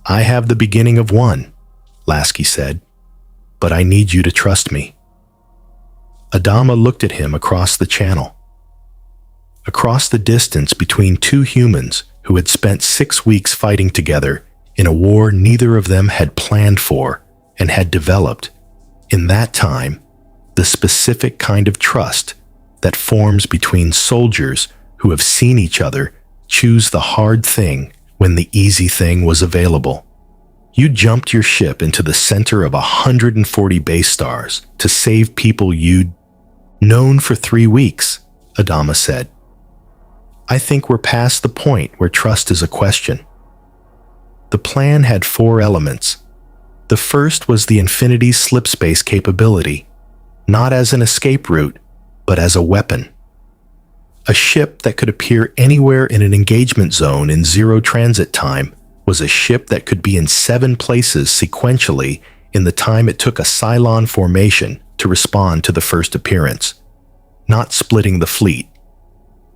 "I have the beginning of one," Lasky said, "but I need you to trust me." Adama looked at him across the channel. Across the distance between two humans who had spent 6 weeks fighting together in a war neither of them had planned for and had developed, in that time, the specific kind of trust that forms between soldiers who have seen each other choose the hard thing when the easy thing was available. You jumped your ship into the center of 140 base stars to save people you'd known for 3 weeks, Adama said. "I think we're past the point where trust is a question." The plan had 4 elements. The first was the Infinity's slipspace capability, not as an escape route, but as a weapon. A ship that could appear anywhere in an engagement zone in 0 transit time was a ship that could be in 7 places sequentially in the time it took a Cylon formation to respond to the first appearance, not splitting the fleet,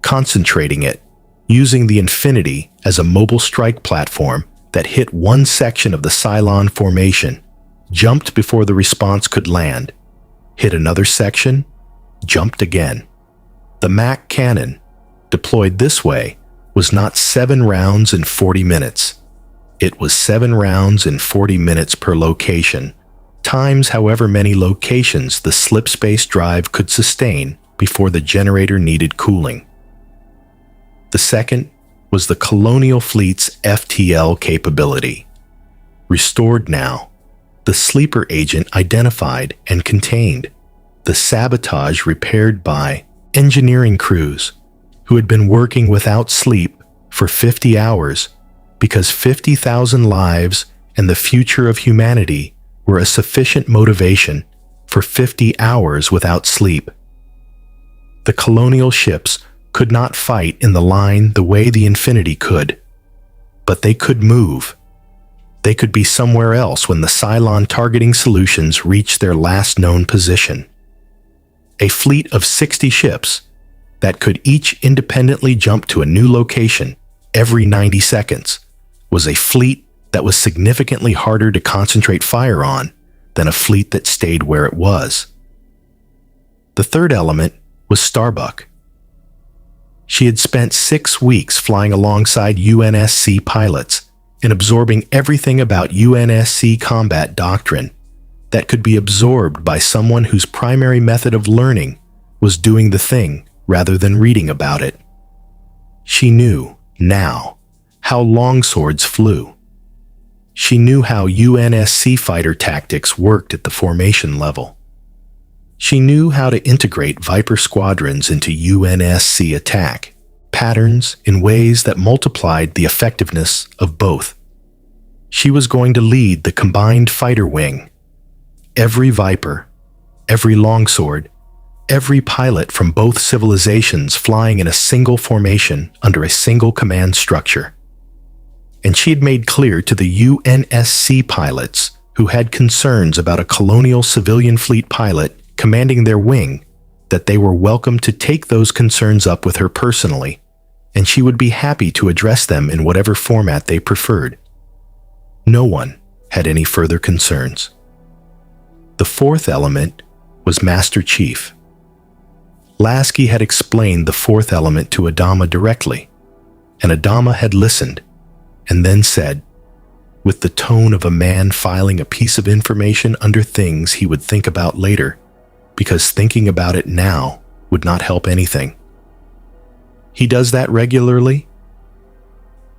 concentrating it, using the Infinity as a mobile strike platform that hit one section of the Cylon formation, jumped before the response could land, hit another section, jumped again. The Mac cannon, deployed this way, was not 7 rounds in 40 minutes. It was 7 rounds in 40 minutes per location, times however many locations the slipspace drive could sustain before the generator needed cooling. The second was the Colonial Fleet's FTL capability. Restored now, the sleeper agent identified and contained, the sabotage repaired by engineering crews who had been working without sleep for 50 hours because 50,000 lives and the future of humanity were a sufficient motivation for 50 hours without sleep. The colonial ships could not fight in the line the way the Infinity could, but they could move. They could be somewhere else when the Cylon targeting solutions reached their last known position. A fleet of 60 ships that could each independently jump to a new location every 90 seconds was a fleet that was significantly harder to concentrate fire on than a fleet that stayed where it was. The third element was Starbuck. She had spent 6 weeks flying alongside UNSC pilots and absorbing everything about UNSC combat doctrine that could be absorbed by someone whose primary method of learning was doing the thing rather than reading about it. She knew, now, how longswords flew. She knew how UNSC fighter tactics worked at the formation level. She knew how to integrate Viper squadrons into UNSC attack patterns in ways that multiplied the effectiveness of both. She was going to lead the combined fighter wing. Every Viper, every longsword, every pilot from both civilizations flying in a single formation under a single command structure. And she had made clear to the UNSC pilots who had concerns about a Colonial civilian fleet pilot commanding their wing that they were welcome to take those concerns up with her personally, and she would be happy to address them in whatever format they preferred. No one had any further concerns. The fourth element was Master Chief. Lasky had explained the fourth element to Adama directly, and Adama had listened and then said, with the tone of a man filing a piece of information under things he would think about later, because thinking about it now would not help anything. He does that regularly?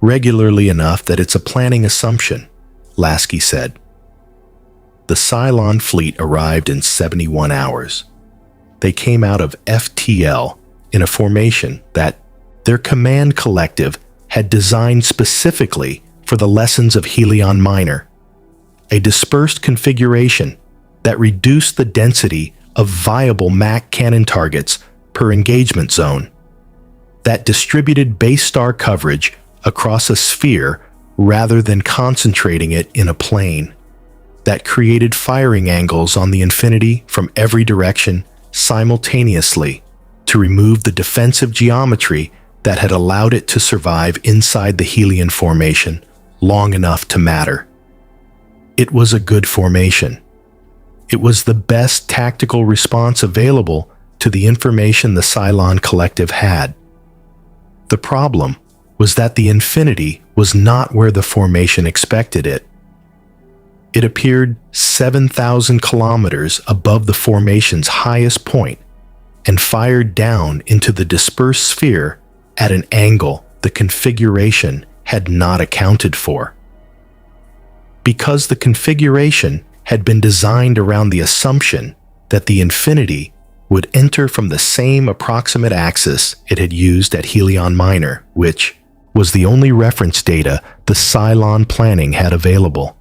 Regularly enough that it's a planning assumption, Lasky said. The Cylon fleet arrived in 71 hours. They came out of FTL in a formation that their command collective had designed specifically for the lessons of Helion Minor, a dispersed configuration that reduced the density of viable MAC cannon targets per engagement zone, that distributed base star coverage across a sphere rather than concentrating it in a plane, that created firing angles on the Infinity from every direction simultaneously to remove the defensive geometry that had allowed it to survive inside the Helion formation long enough to matter. It was a good formation. It was the best tactical response available to the information the Cylon Collective had. The problem was that the Infinity was not where the formation expected it. It appeared 7,000 kilometers above the formation's highest point and fired down into the dispersed sphere at an angle the configuration had not accounted for. Because the configuration had been designed around the assumption that the Infinity would enter from the same approximate axis it had used at Helion Minor, which was the only reference data the Cylon planning had available.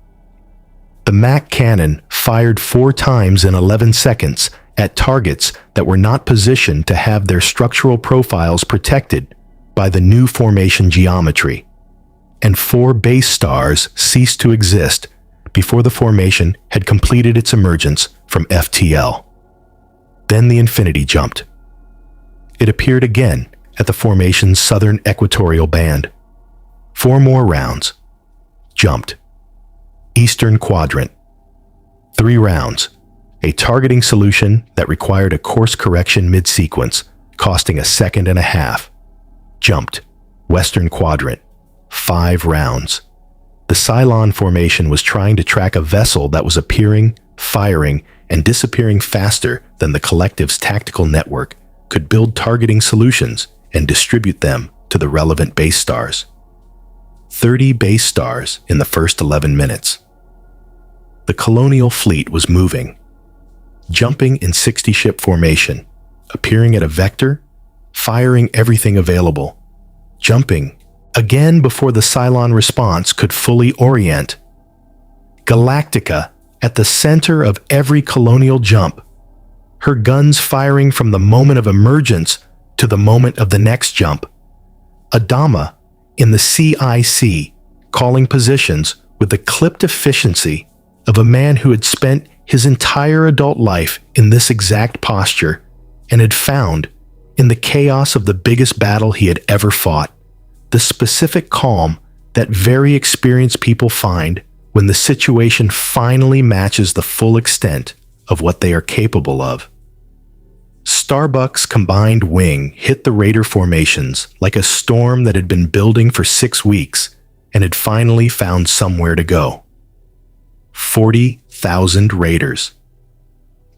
The MAC cannon fired 4 times in 11 seconds at targets that were not positioned to have their structural profiles protected by the new formation geometry, and 4 base stars ceased to exist before the formation had completed its emergence from FTL. Then the Infinity jumped. It appeared again at the formation's southern equatorial band. 4 more rounds. Jumped. Eastern quadrant. 3 rounds. A targeting solution that required a course correction mid-sequence, costing a second and a half. Jumped. Western quadrant. 5 rounds. The Cylon formation was trying to track a vessel that was appearing, firing, and disappearing faster than the Collective's tactical network could build targeting solutions and distribute them to the relevant base stars. 30 base stars in the first 11 minutes. The Colonial Fleet was moving, jumping in 60-ship formation, appearing at a vector, firing everything available, jumping again before the Cylon response could fully orient. Galactica at the center of every Colonial jump, her guns firing from the moment of emergence to the moment of the next jump. Adama in the CIC, calling positions with the clipped efficiency of a man who had spent his entire adult life in this exact posture and had found, in the chaos of the biggest battle he had ever fought, the specific calm that very experienced people find when the situation finally matches the full extent of what they are capable of. Starbuck's combined wing hit the Raider formations like a storm that had been building for 6 weeks and had finally found somewhere to go. 40,000 Raiders,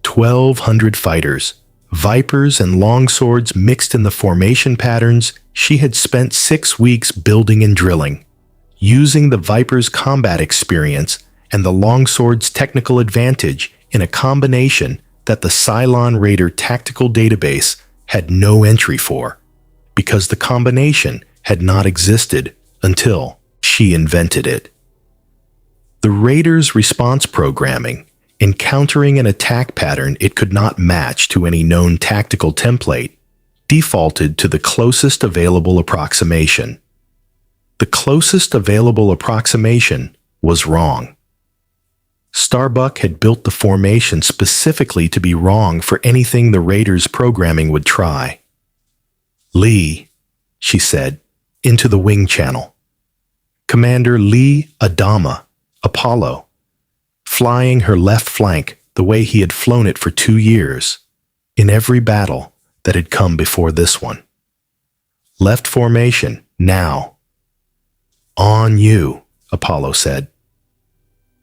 1,200 fighters, Vipers and longswords mixed in the formation patterns she had spent 6 weeks building and drilling, using the Viper's combat experience and the longsword's technical advantage in a combination that the Cylon Raider tactical database had no entry for, because the combination had not existed until she invented it. The Raiders' response programming, encountering an attack pattern it could not match to any known tactical template, defaulted to the closest available approximation. The closest available approximation was wrong. Starbuck had built the formation specifically to be wrong for anything the Raiders' programming would try. "Lee," she said, into the wing channel. "Commander Lee Adama, Apollo, flying her left flank the way he had flown it for 2 years, in every battle that had come before this one. Left formation, now." "On you," Apollo said.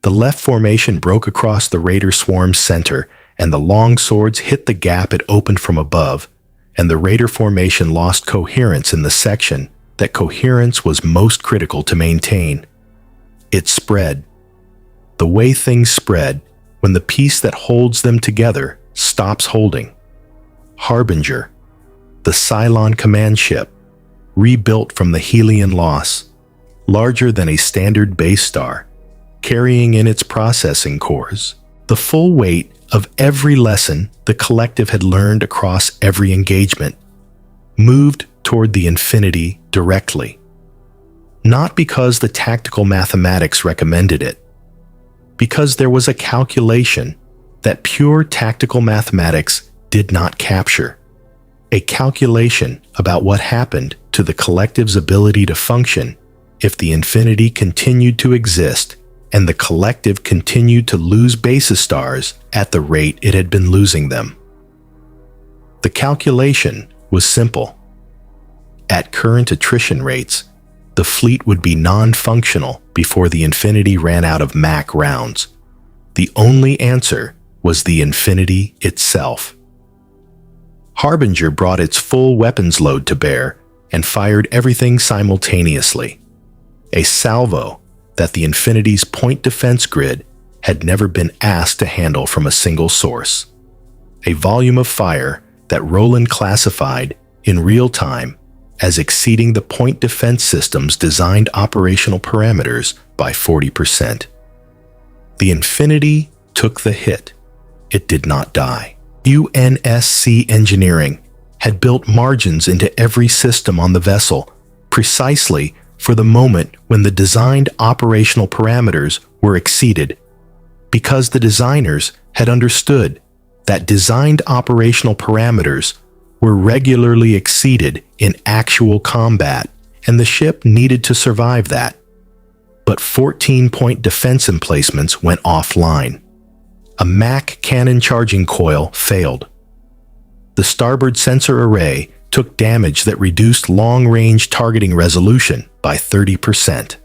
The left formation broke across the Raider swarm's center, and the long swords hit the gap it opened from above, and the Raider formation lost coherence in the section that coherence was most critical to maintain. It spread. The way things spread when the piece that holds them together stops holding. Harbinger, the Cylon command ship, rebuilt from the Helion loss, larger than a standard base star, carrying in its processing cores the full weight of every lesson the collective had learned across every engagement, moved toward the infinity directly. Not because the tactical mathematics recommended it, because there was a calculation that pure tactical mathematics did not capture. A calculation about what happened to the collective's ability to function if the infinity continued to exist and the collective continued to lose basis stars at the rate it had been losing them. The calculation was simple. At current attrition rates, the fleet would be non-functional before the infinity ran out of Mach rounds. The only answer was the infinity itself. Harbinger brought its full weapons load to bear and fired everything simultaneously. A salvo that the infinity's point defense grid had never been asked to handle from a single source. A volume of fire that Roland classified in real time as exceeding the point defense system's designed operational parameters by 40%. The infinity took the hit. It did not die. UNSC Engineering had built margins into every system on the vessel, precisely for the moment when the designed operational parameters were exceeded, because the designers had understood that designed operational parameters were regularly exceeded in actual combat, and the ship needed to survive that. But 14-point defense emplacements went offline. A Mach cannon charging coil failed. The starboard sensor array took damage that reduced long-range targeting resolution by 30%.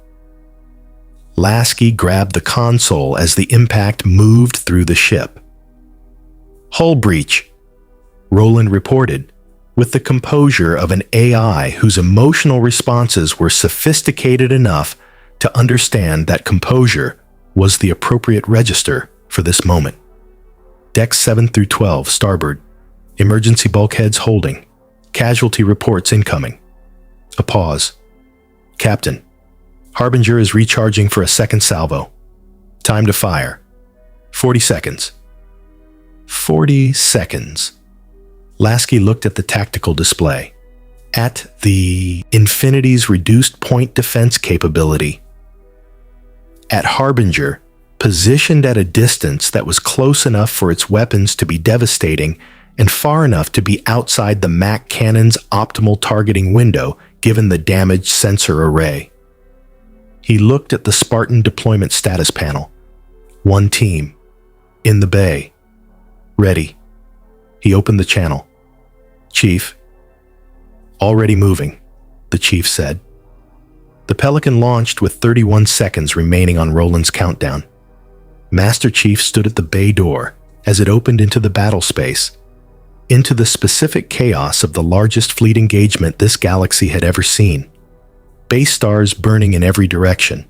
Lasky grabbed the console as the impact moved through the ship. "Hull breach," Roland reported, with the composure of an AI whose emotional responses were sophisticated enough to understand that composure was the appropriate register for this moment. "Decks 7 through 12, starboard. Emergency bulkheads holding. Casualty reports incoming." A pause. "Captain, Harbinger is recharging for a second salvo. Time to fire. 40 seconds. 40 seconds. Lasky looked at the tactical display. At the Infinity's reduced point defense capability. At Harbinger, positioned at a distance that was close enough for its weapons to be devastating and far enough to be outside the Mach cannon's optimal targeting window given the damaged sensor array. He looked at the Spartan deployment status panel. One team. In the bay. Ready. He opened the channel. "Chief." "Already moving," the chief said. The Pelican launched with 31 seconds remaining on Roland's countdown. Master Chief stood at the bay door as it opened into the battle space, into the specific chaos of the largest fleet engagement this galaxy had ever seen. Base stars burning in every direction,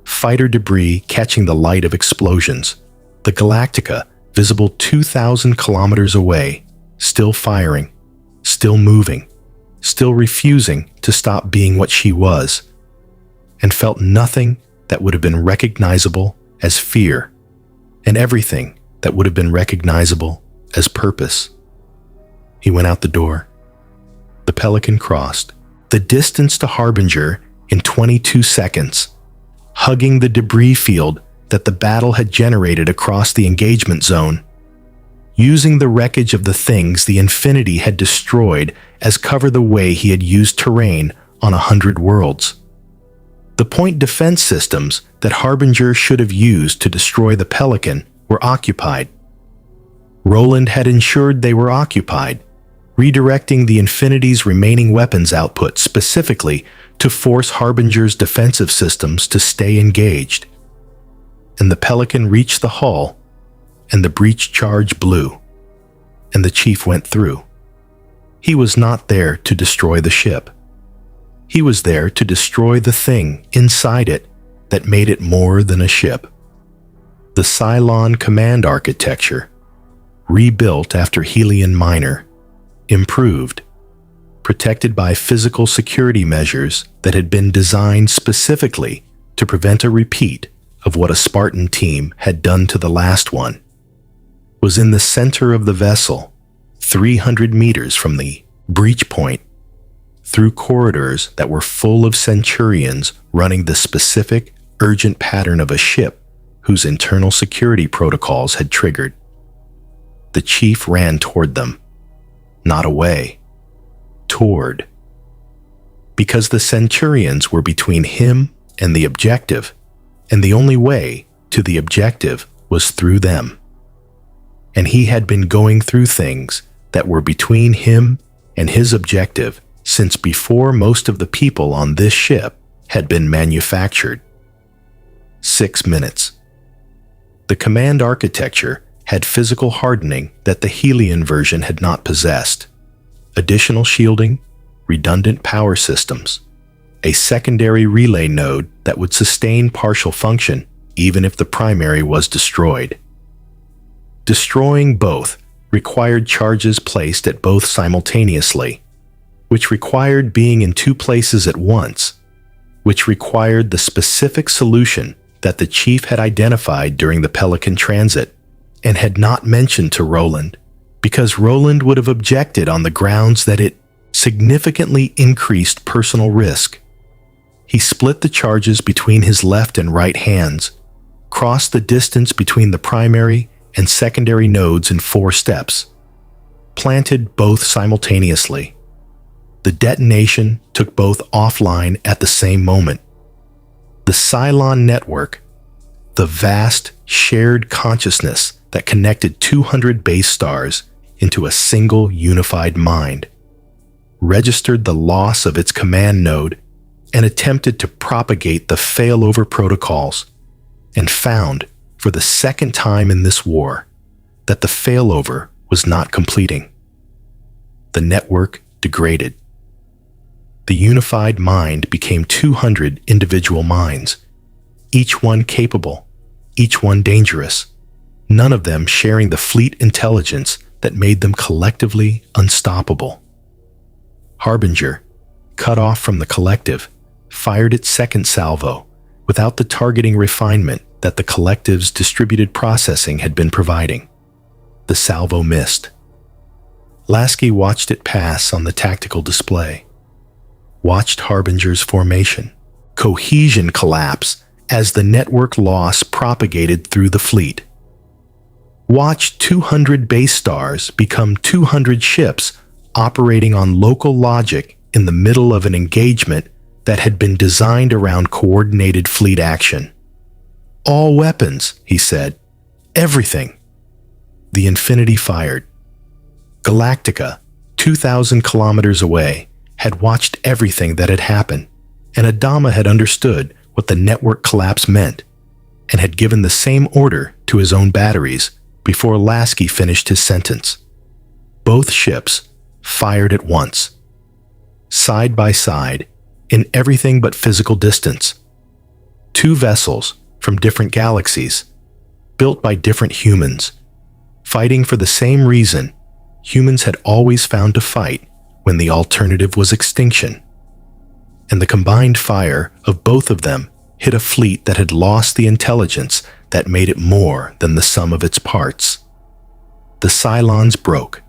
fighter debris catching the light of explosions, the Galactica visible 2,000 kilometers away, still firing, still moving, still refusing to stop being what she was, and felt nothing that would have been recognizable as fear, and everything that would have been recognizable as purpose. He went out the door. The Pelican crossed the distance to Harbinger in 22 seconds, hugging the debris field that the battle had generated across the engagement zone, using the wreckage of the things the Infinity had destroyed as cover the way he had used terrain on 100 worlds. The point defense systems that Harbinger should have used to destroy the Pelican were occupied. Roland had ensured they were occupied, redirecting the Infinity's remaining weapons output specifically to force Harbinger's defensive systems to stay engaged. And the Pelican reached the hull, and the breach charge blew, and the Chief went through. He was not there to destroy the ship. He was there to destroy the thing inside it that made it more than a ship. The Cylon command architecture, rebuilt after Helion Minor, improved, protected by physical security measures that had been designed specifically to prevent a repeat of what a Spartan team had done to the last one, was in the center of the vessel, 300 meters from the breach point, through corridors that were full of Centurions running the specific, urgent pattern of a ship whose internal security protocols had triggered. The Chief ran toward them, not away, toward. Because the Centurions were between him and the objective, and the only way to the objective was through them. And he had been going through things that were between him and his objective since before most of the people on this ship had been manufactured. 6 minutes. The command architecture had physical hardening that the Helion version had not possessed. Additional shielding, redundant power systems, a secondary relay node that would sustain partial function even if the primary was destroyed. Destroying both required charges placed at both simultaneously, which required being in 2 places at once, which required the specific solution that the Chief had identified during the Pelican transit and had not mentioned to Roland, because Roland would have objected on the grounds that it significantly increased personal risk. He split the charges between his left and right hands, crossed the distance between the primary and secondary nodes in 4 steps, planted both simultaneously. The detonation took both offline at the same moment. The Cylon network, the vast shared consciousness that connected 200 base stars into a single unified mind, registered the loss of its command node and attempted to propagate the failover protocols, and found, for the second time in this war, that the failover was not completing. The network degraded. The unified mind became 200 individual minds, each one capable, each one dangerous, none of them sharing the fleet intelligence that made them collectively unstoppable. Harbinger, cut off from the collective, fired its second salvo without the targeting refinement that the collective's distributed processing had been providing. The salvo missed. Lasky watched it pass on the tactical display, watched Harbinger's formation, cohesion collapse as the network loss propagated through the fleet, watched 200 base stars become 200 ships operating on local logic in the middle of an engagement that had been designed around coordinated fleet action. All weapons, he said. Everything. The Infinity fired. Galactica, 2,000 kilometers away, had watched everything that had happened, and Adama had understood what the network collapse meant, and had given the same order to his own batteries before Lasky finished his sentence. Both ships fired at once, side by side, in everything but physical distance. 2 vessels from different galaxies, built by different humans, fighting for the same reason humans had always found to fight when the alternative was extinction. And the combined fire of both of them hit a fleet that had lost the intelligence that made it more than the sum of its parts. The Cylons broke,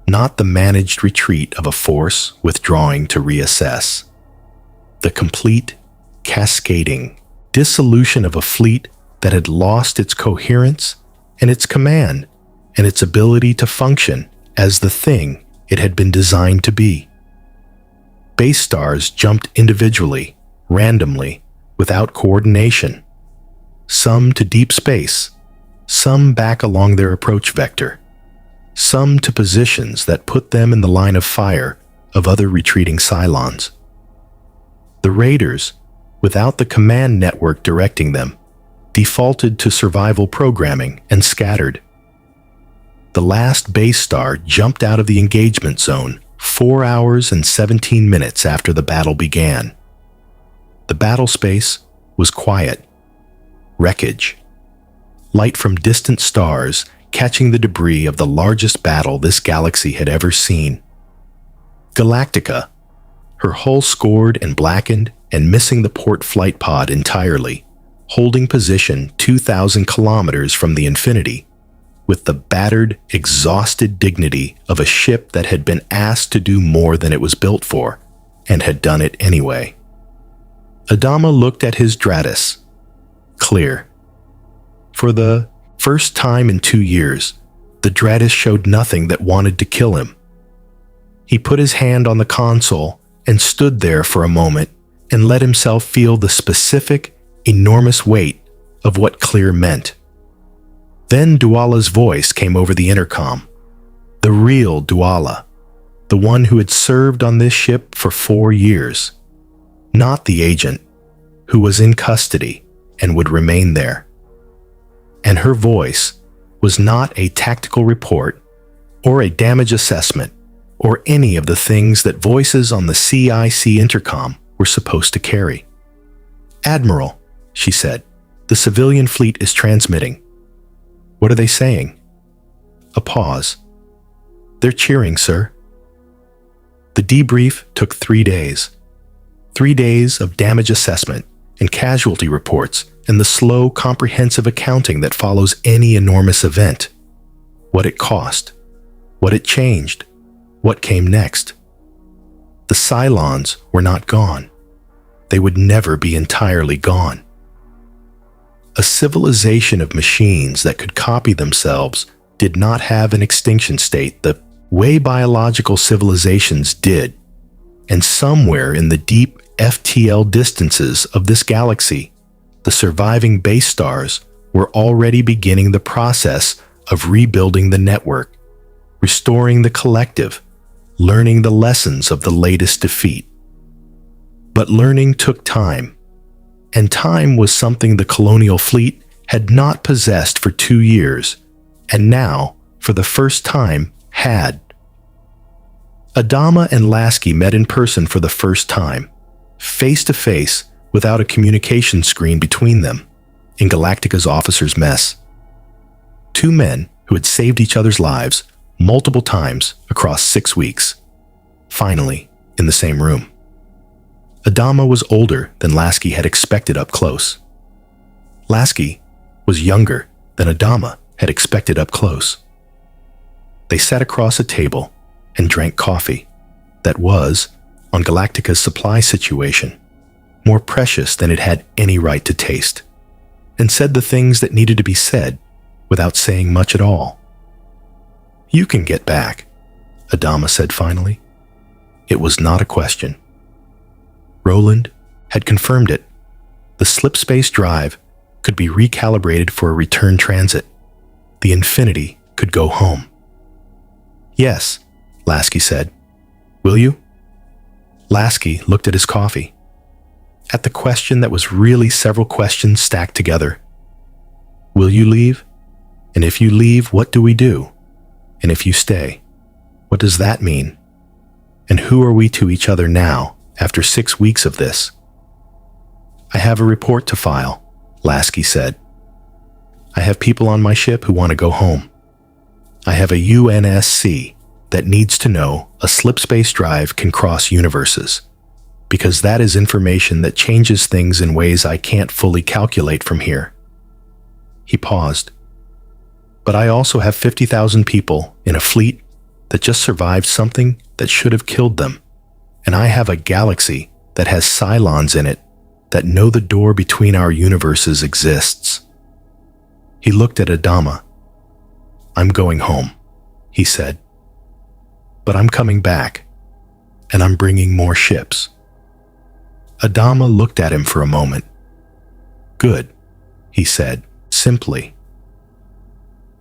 not the managed retreat of a force withdrawing to reassess. The complete, cascading dissolution of a fleet that had lost its coherence and its command and its ability to function as the thing it had been designed to be. Base stars jumped individually, randomly, without coordination. Some to deep space, some back along their approach vector, some to positions that put them in the line of fire of other retreating Cylons. The raiders, without the command network directing them, defaulted to survival programming and scattered. The last base star jumped out of the engagement zone 4 hours and 17 minutes after the battle began. The battle space was quiet. Wreckage. Light from distant stars catching the debris of the largest battle this galaxy had ever seen. Galactica, her hull scored and blackened and missing the port flight pod entirely, holding position 2,000 kilometers from the Infinity, with the battered, exhausted dignity of a ship that had been asked to do more than it was built for, and had done it anyway. Adama looked at his Dratus. Clear. For the first time in 2 years, the Dratus showed nothing that wanted to kill him. He put his hand on the console and stood there for a moment and let himself feel the specific, enormous weight of what clear meant. Then Duala's voice came over the intercom. The real Duala, the one who had served on this ship for 4 years. Not the agent, who was in custody and would remain there. And her voice was not a tactical report or a damage assessment or any of the things that voices on the CIC intercom were supposed to carry. "Admiral," she said, "the civilian fleet is transmitting." "What are they saying?" A pause. "They're cheering, sir." The debrief took 3 days. 3 days of damage assessment and casualty reports and the slow, comprehensive accounting that follows any enormous event. What it cost, what it changed, what came next. The Cylons were not gone. They would never be entirely gone. A civilization of machines that could copy themselves did not have an extinction state the way biological civilizations did, and somewhere in the deep FTL distances of this galaxy, the surviving base stars were already beginning the process of rebuilding the network, restoring the collective, learning the lessons of the latest defeat. But learning took time, and time was something the Colonial Fleet had not possessed for 2 years, and now, for the first time, had. Adama and Lasky met in person for the first time, face to face, without a communication screen between them, in Galactica's officers' mess. 2 men who had saved each other's lives multiple times across 6 weeks, finally in the same room. Adama was older than Lasky had expected up close. Lasky was younger than Adama had expected up close. They sat across a table and drank coffee that was, on Galactica's supply situation, more precious than it had any right to taste, and said the things that needed to be said without saying much at all. "You can get back," Adama said finally. It was not a question. Roland had confirmed it. The slipspace drive could be recalibrated for a return transit. The Infinity could go home. "Yes," Lasky said. "Will you?" Lasky looked at his coffee, at the question that was really several questions stacked together. "Will you leave? And if you leave, what do we do? And if you stay, what does that mean? And who are we to each other now, after 6 weeks of this?" "I have a report to file," Lasky said. "I have people on my ship who want to go home. I have a UNSC that needs to know a slipspace drive can cross universes. because that is information that changes things in ways I can't fully calculate from here." He paused. "But I also have 50,000 people in a fleet that just survived something that should have killed them. And I have a galaxy that has Cylons in it that know the door between our universes exists." He looked at Adama. "I'm going home," he said. "But I'm coming back, and I'm bringing more ships." Adama looked at him for a moment. "Good," he said, simply.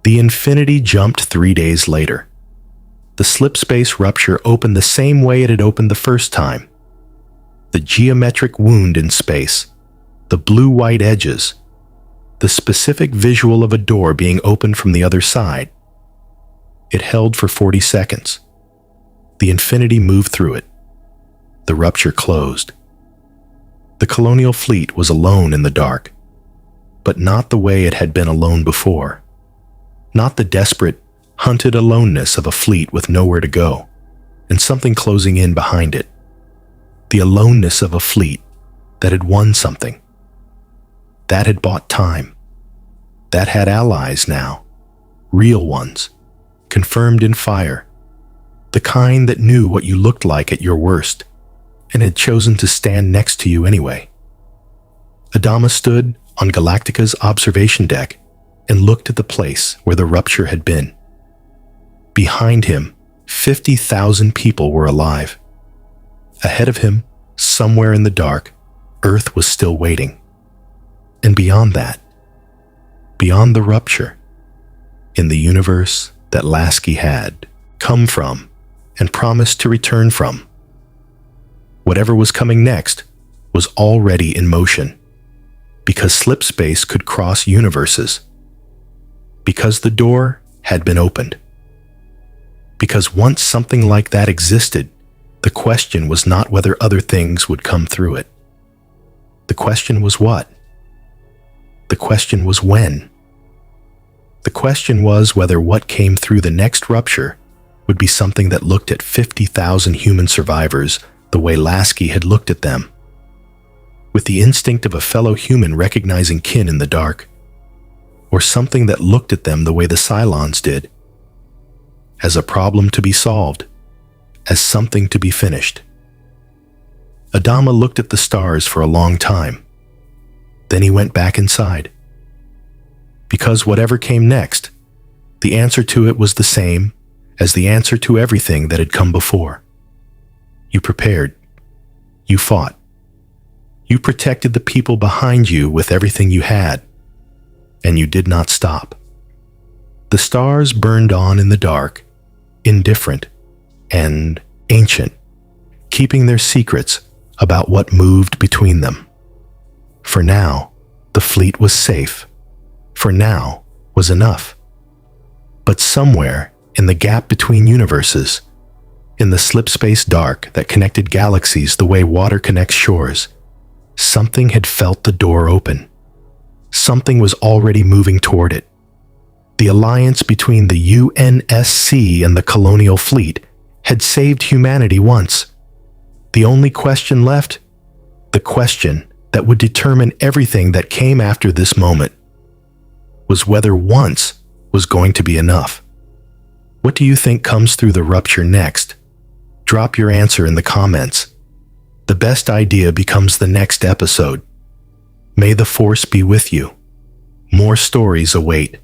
The Infinity jumped 3 days later. The slipspace rupture opened the same way it had opened the first time. The geometric wound in space, the blue-white edges, the specific visual of a door being opened from the other side. It held for 40 seconds. The Infinity moved through it. The rupture closed. The Colonial Fleet was alone in the dark, but not the way it had been alone before. Not the desperate, hunted aloneness of a fleet with nowhere to go, and something closing in behind it. The aloneness of a fleet that had won something. That had bought time. That had allies now. Real ones. Confirmed in fire. The kind that knew what you looked like at your worst, and had chosen to stand next to you anyway. Adama stood on Galactica's observation deck and looked at the place where the rupture had been. Behind him, 50,000 people were alive. Ahead of him, somewhere in the dark, Earth was still waiting. And beyond that, beyond the rupture, in the universe that Lasky had come from and promised to return from, whatever was coming next was already in motion, because slipspace could cross universes, because the door had been opened. Because once something like that existed, the question was not whether other things would come through it. The question was what? The question was when. The question was whether what came through the next rupture would be something that looked at 50,000 human survivors the way Lasky had looked at them, with the instinct of a fellow human recognizing kin in the dark, or something that looked at them the way the Cylons did, as a problem to be solved, as something to be finished. Adama looked at the stars for a long time. Then he went back inside. Because whatever came next, the answer to it was the same as the answer to everything that had come before. You prepared. You fought. You protected the people behind you with everything you had, and you did not stop. The stars burned on in the dark, indifferent and ancient, keeping their secrets about what moved between them. For now, the fleet was safe. For now was enough. But somewhere in the gap between universes, in the slipspace dark that connected galaxies the way water connects shores, something had felt the door open. Something was already moving toward it. The alliance between the UNSC and the Colonial Fleet had saved humanity once. The only question left, the question that would determine everything that came after this moment, was whether once was going to be enough. What do you think comes through the rupture next? Drop your answer in the comments. The best idea becomes the next episode. May the Force be with you. More stories await.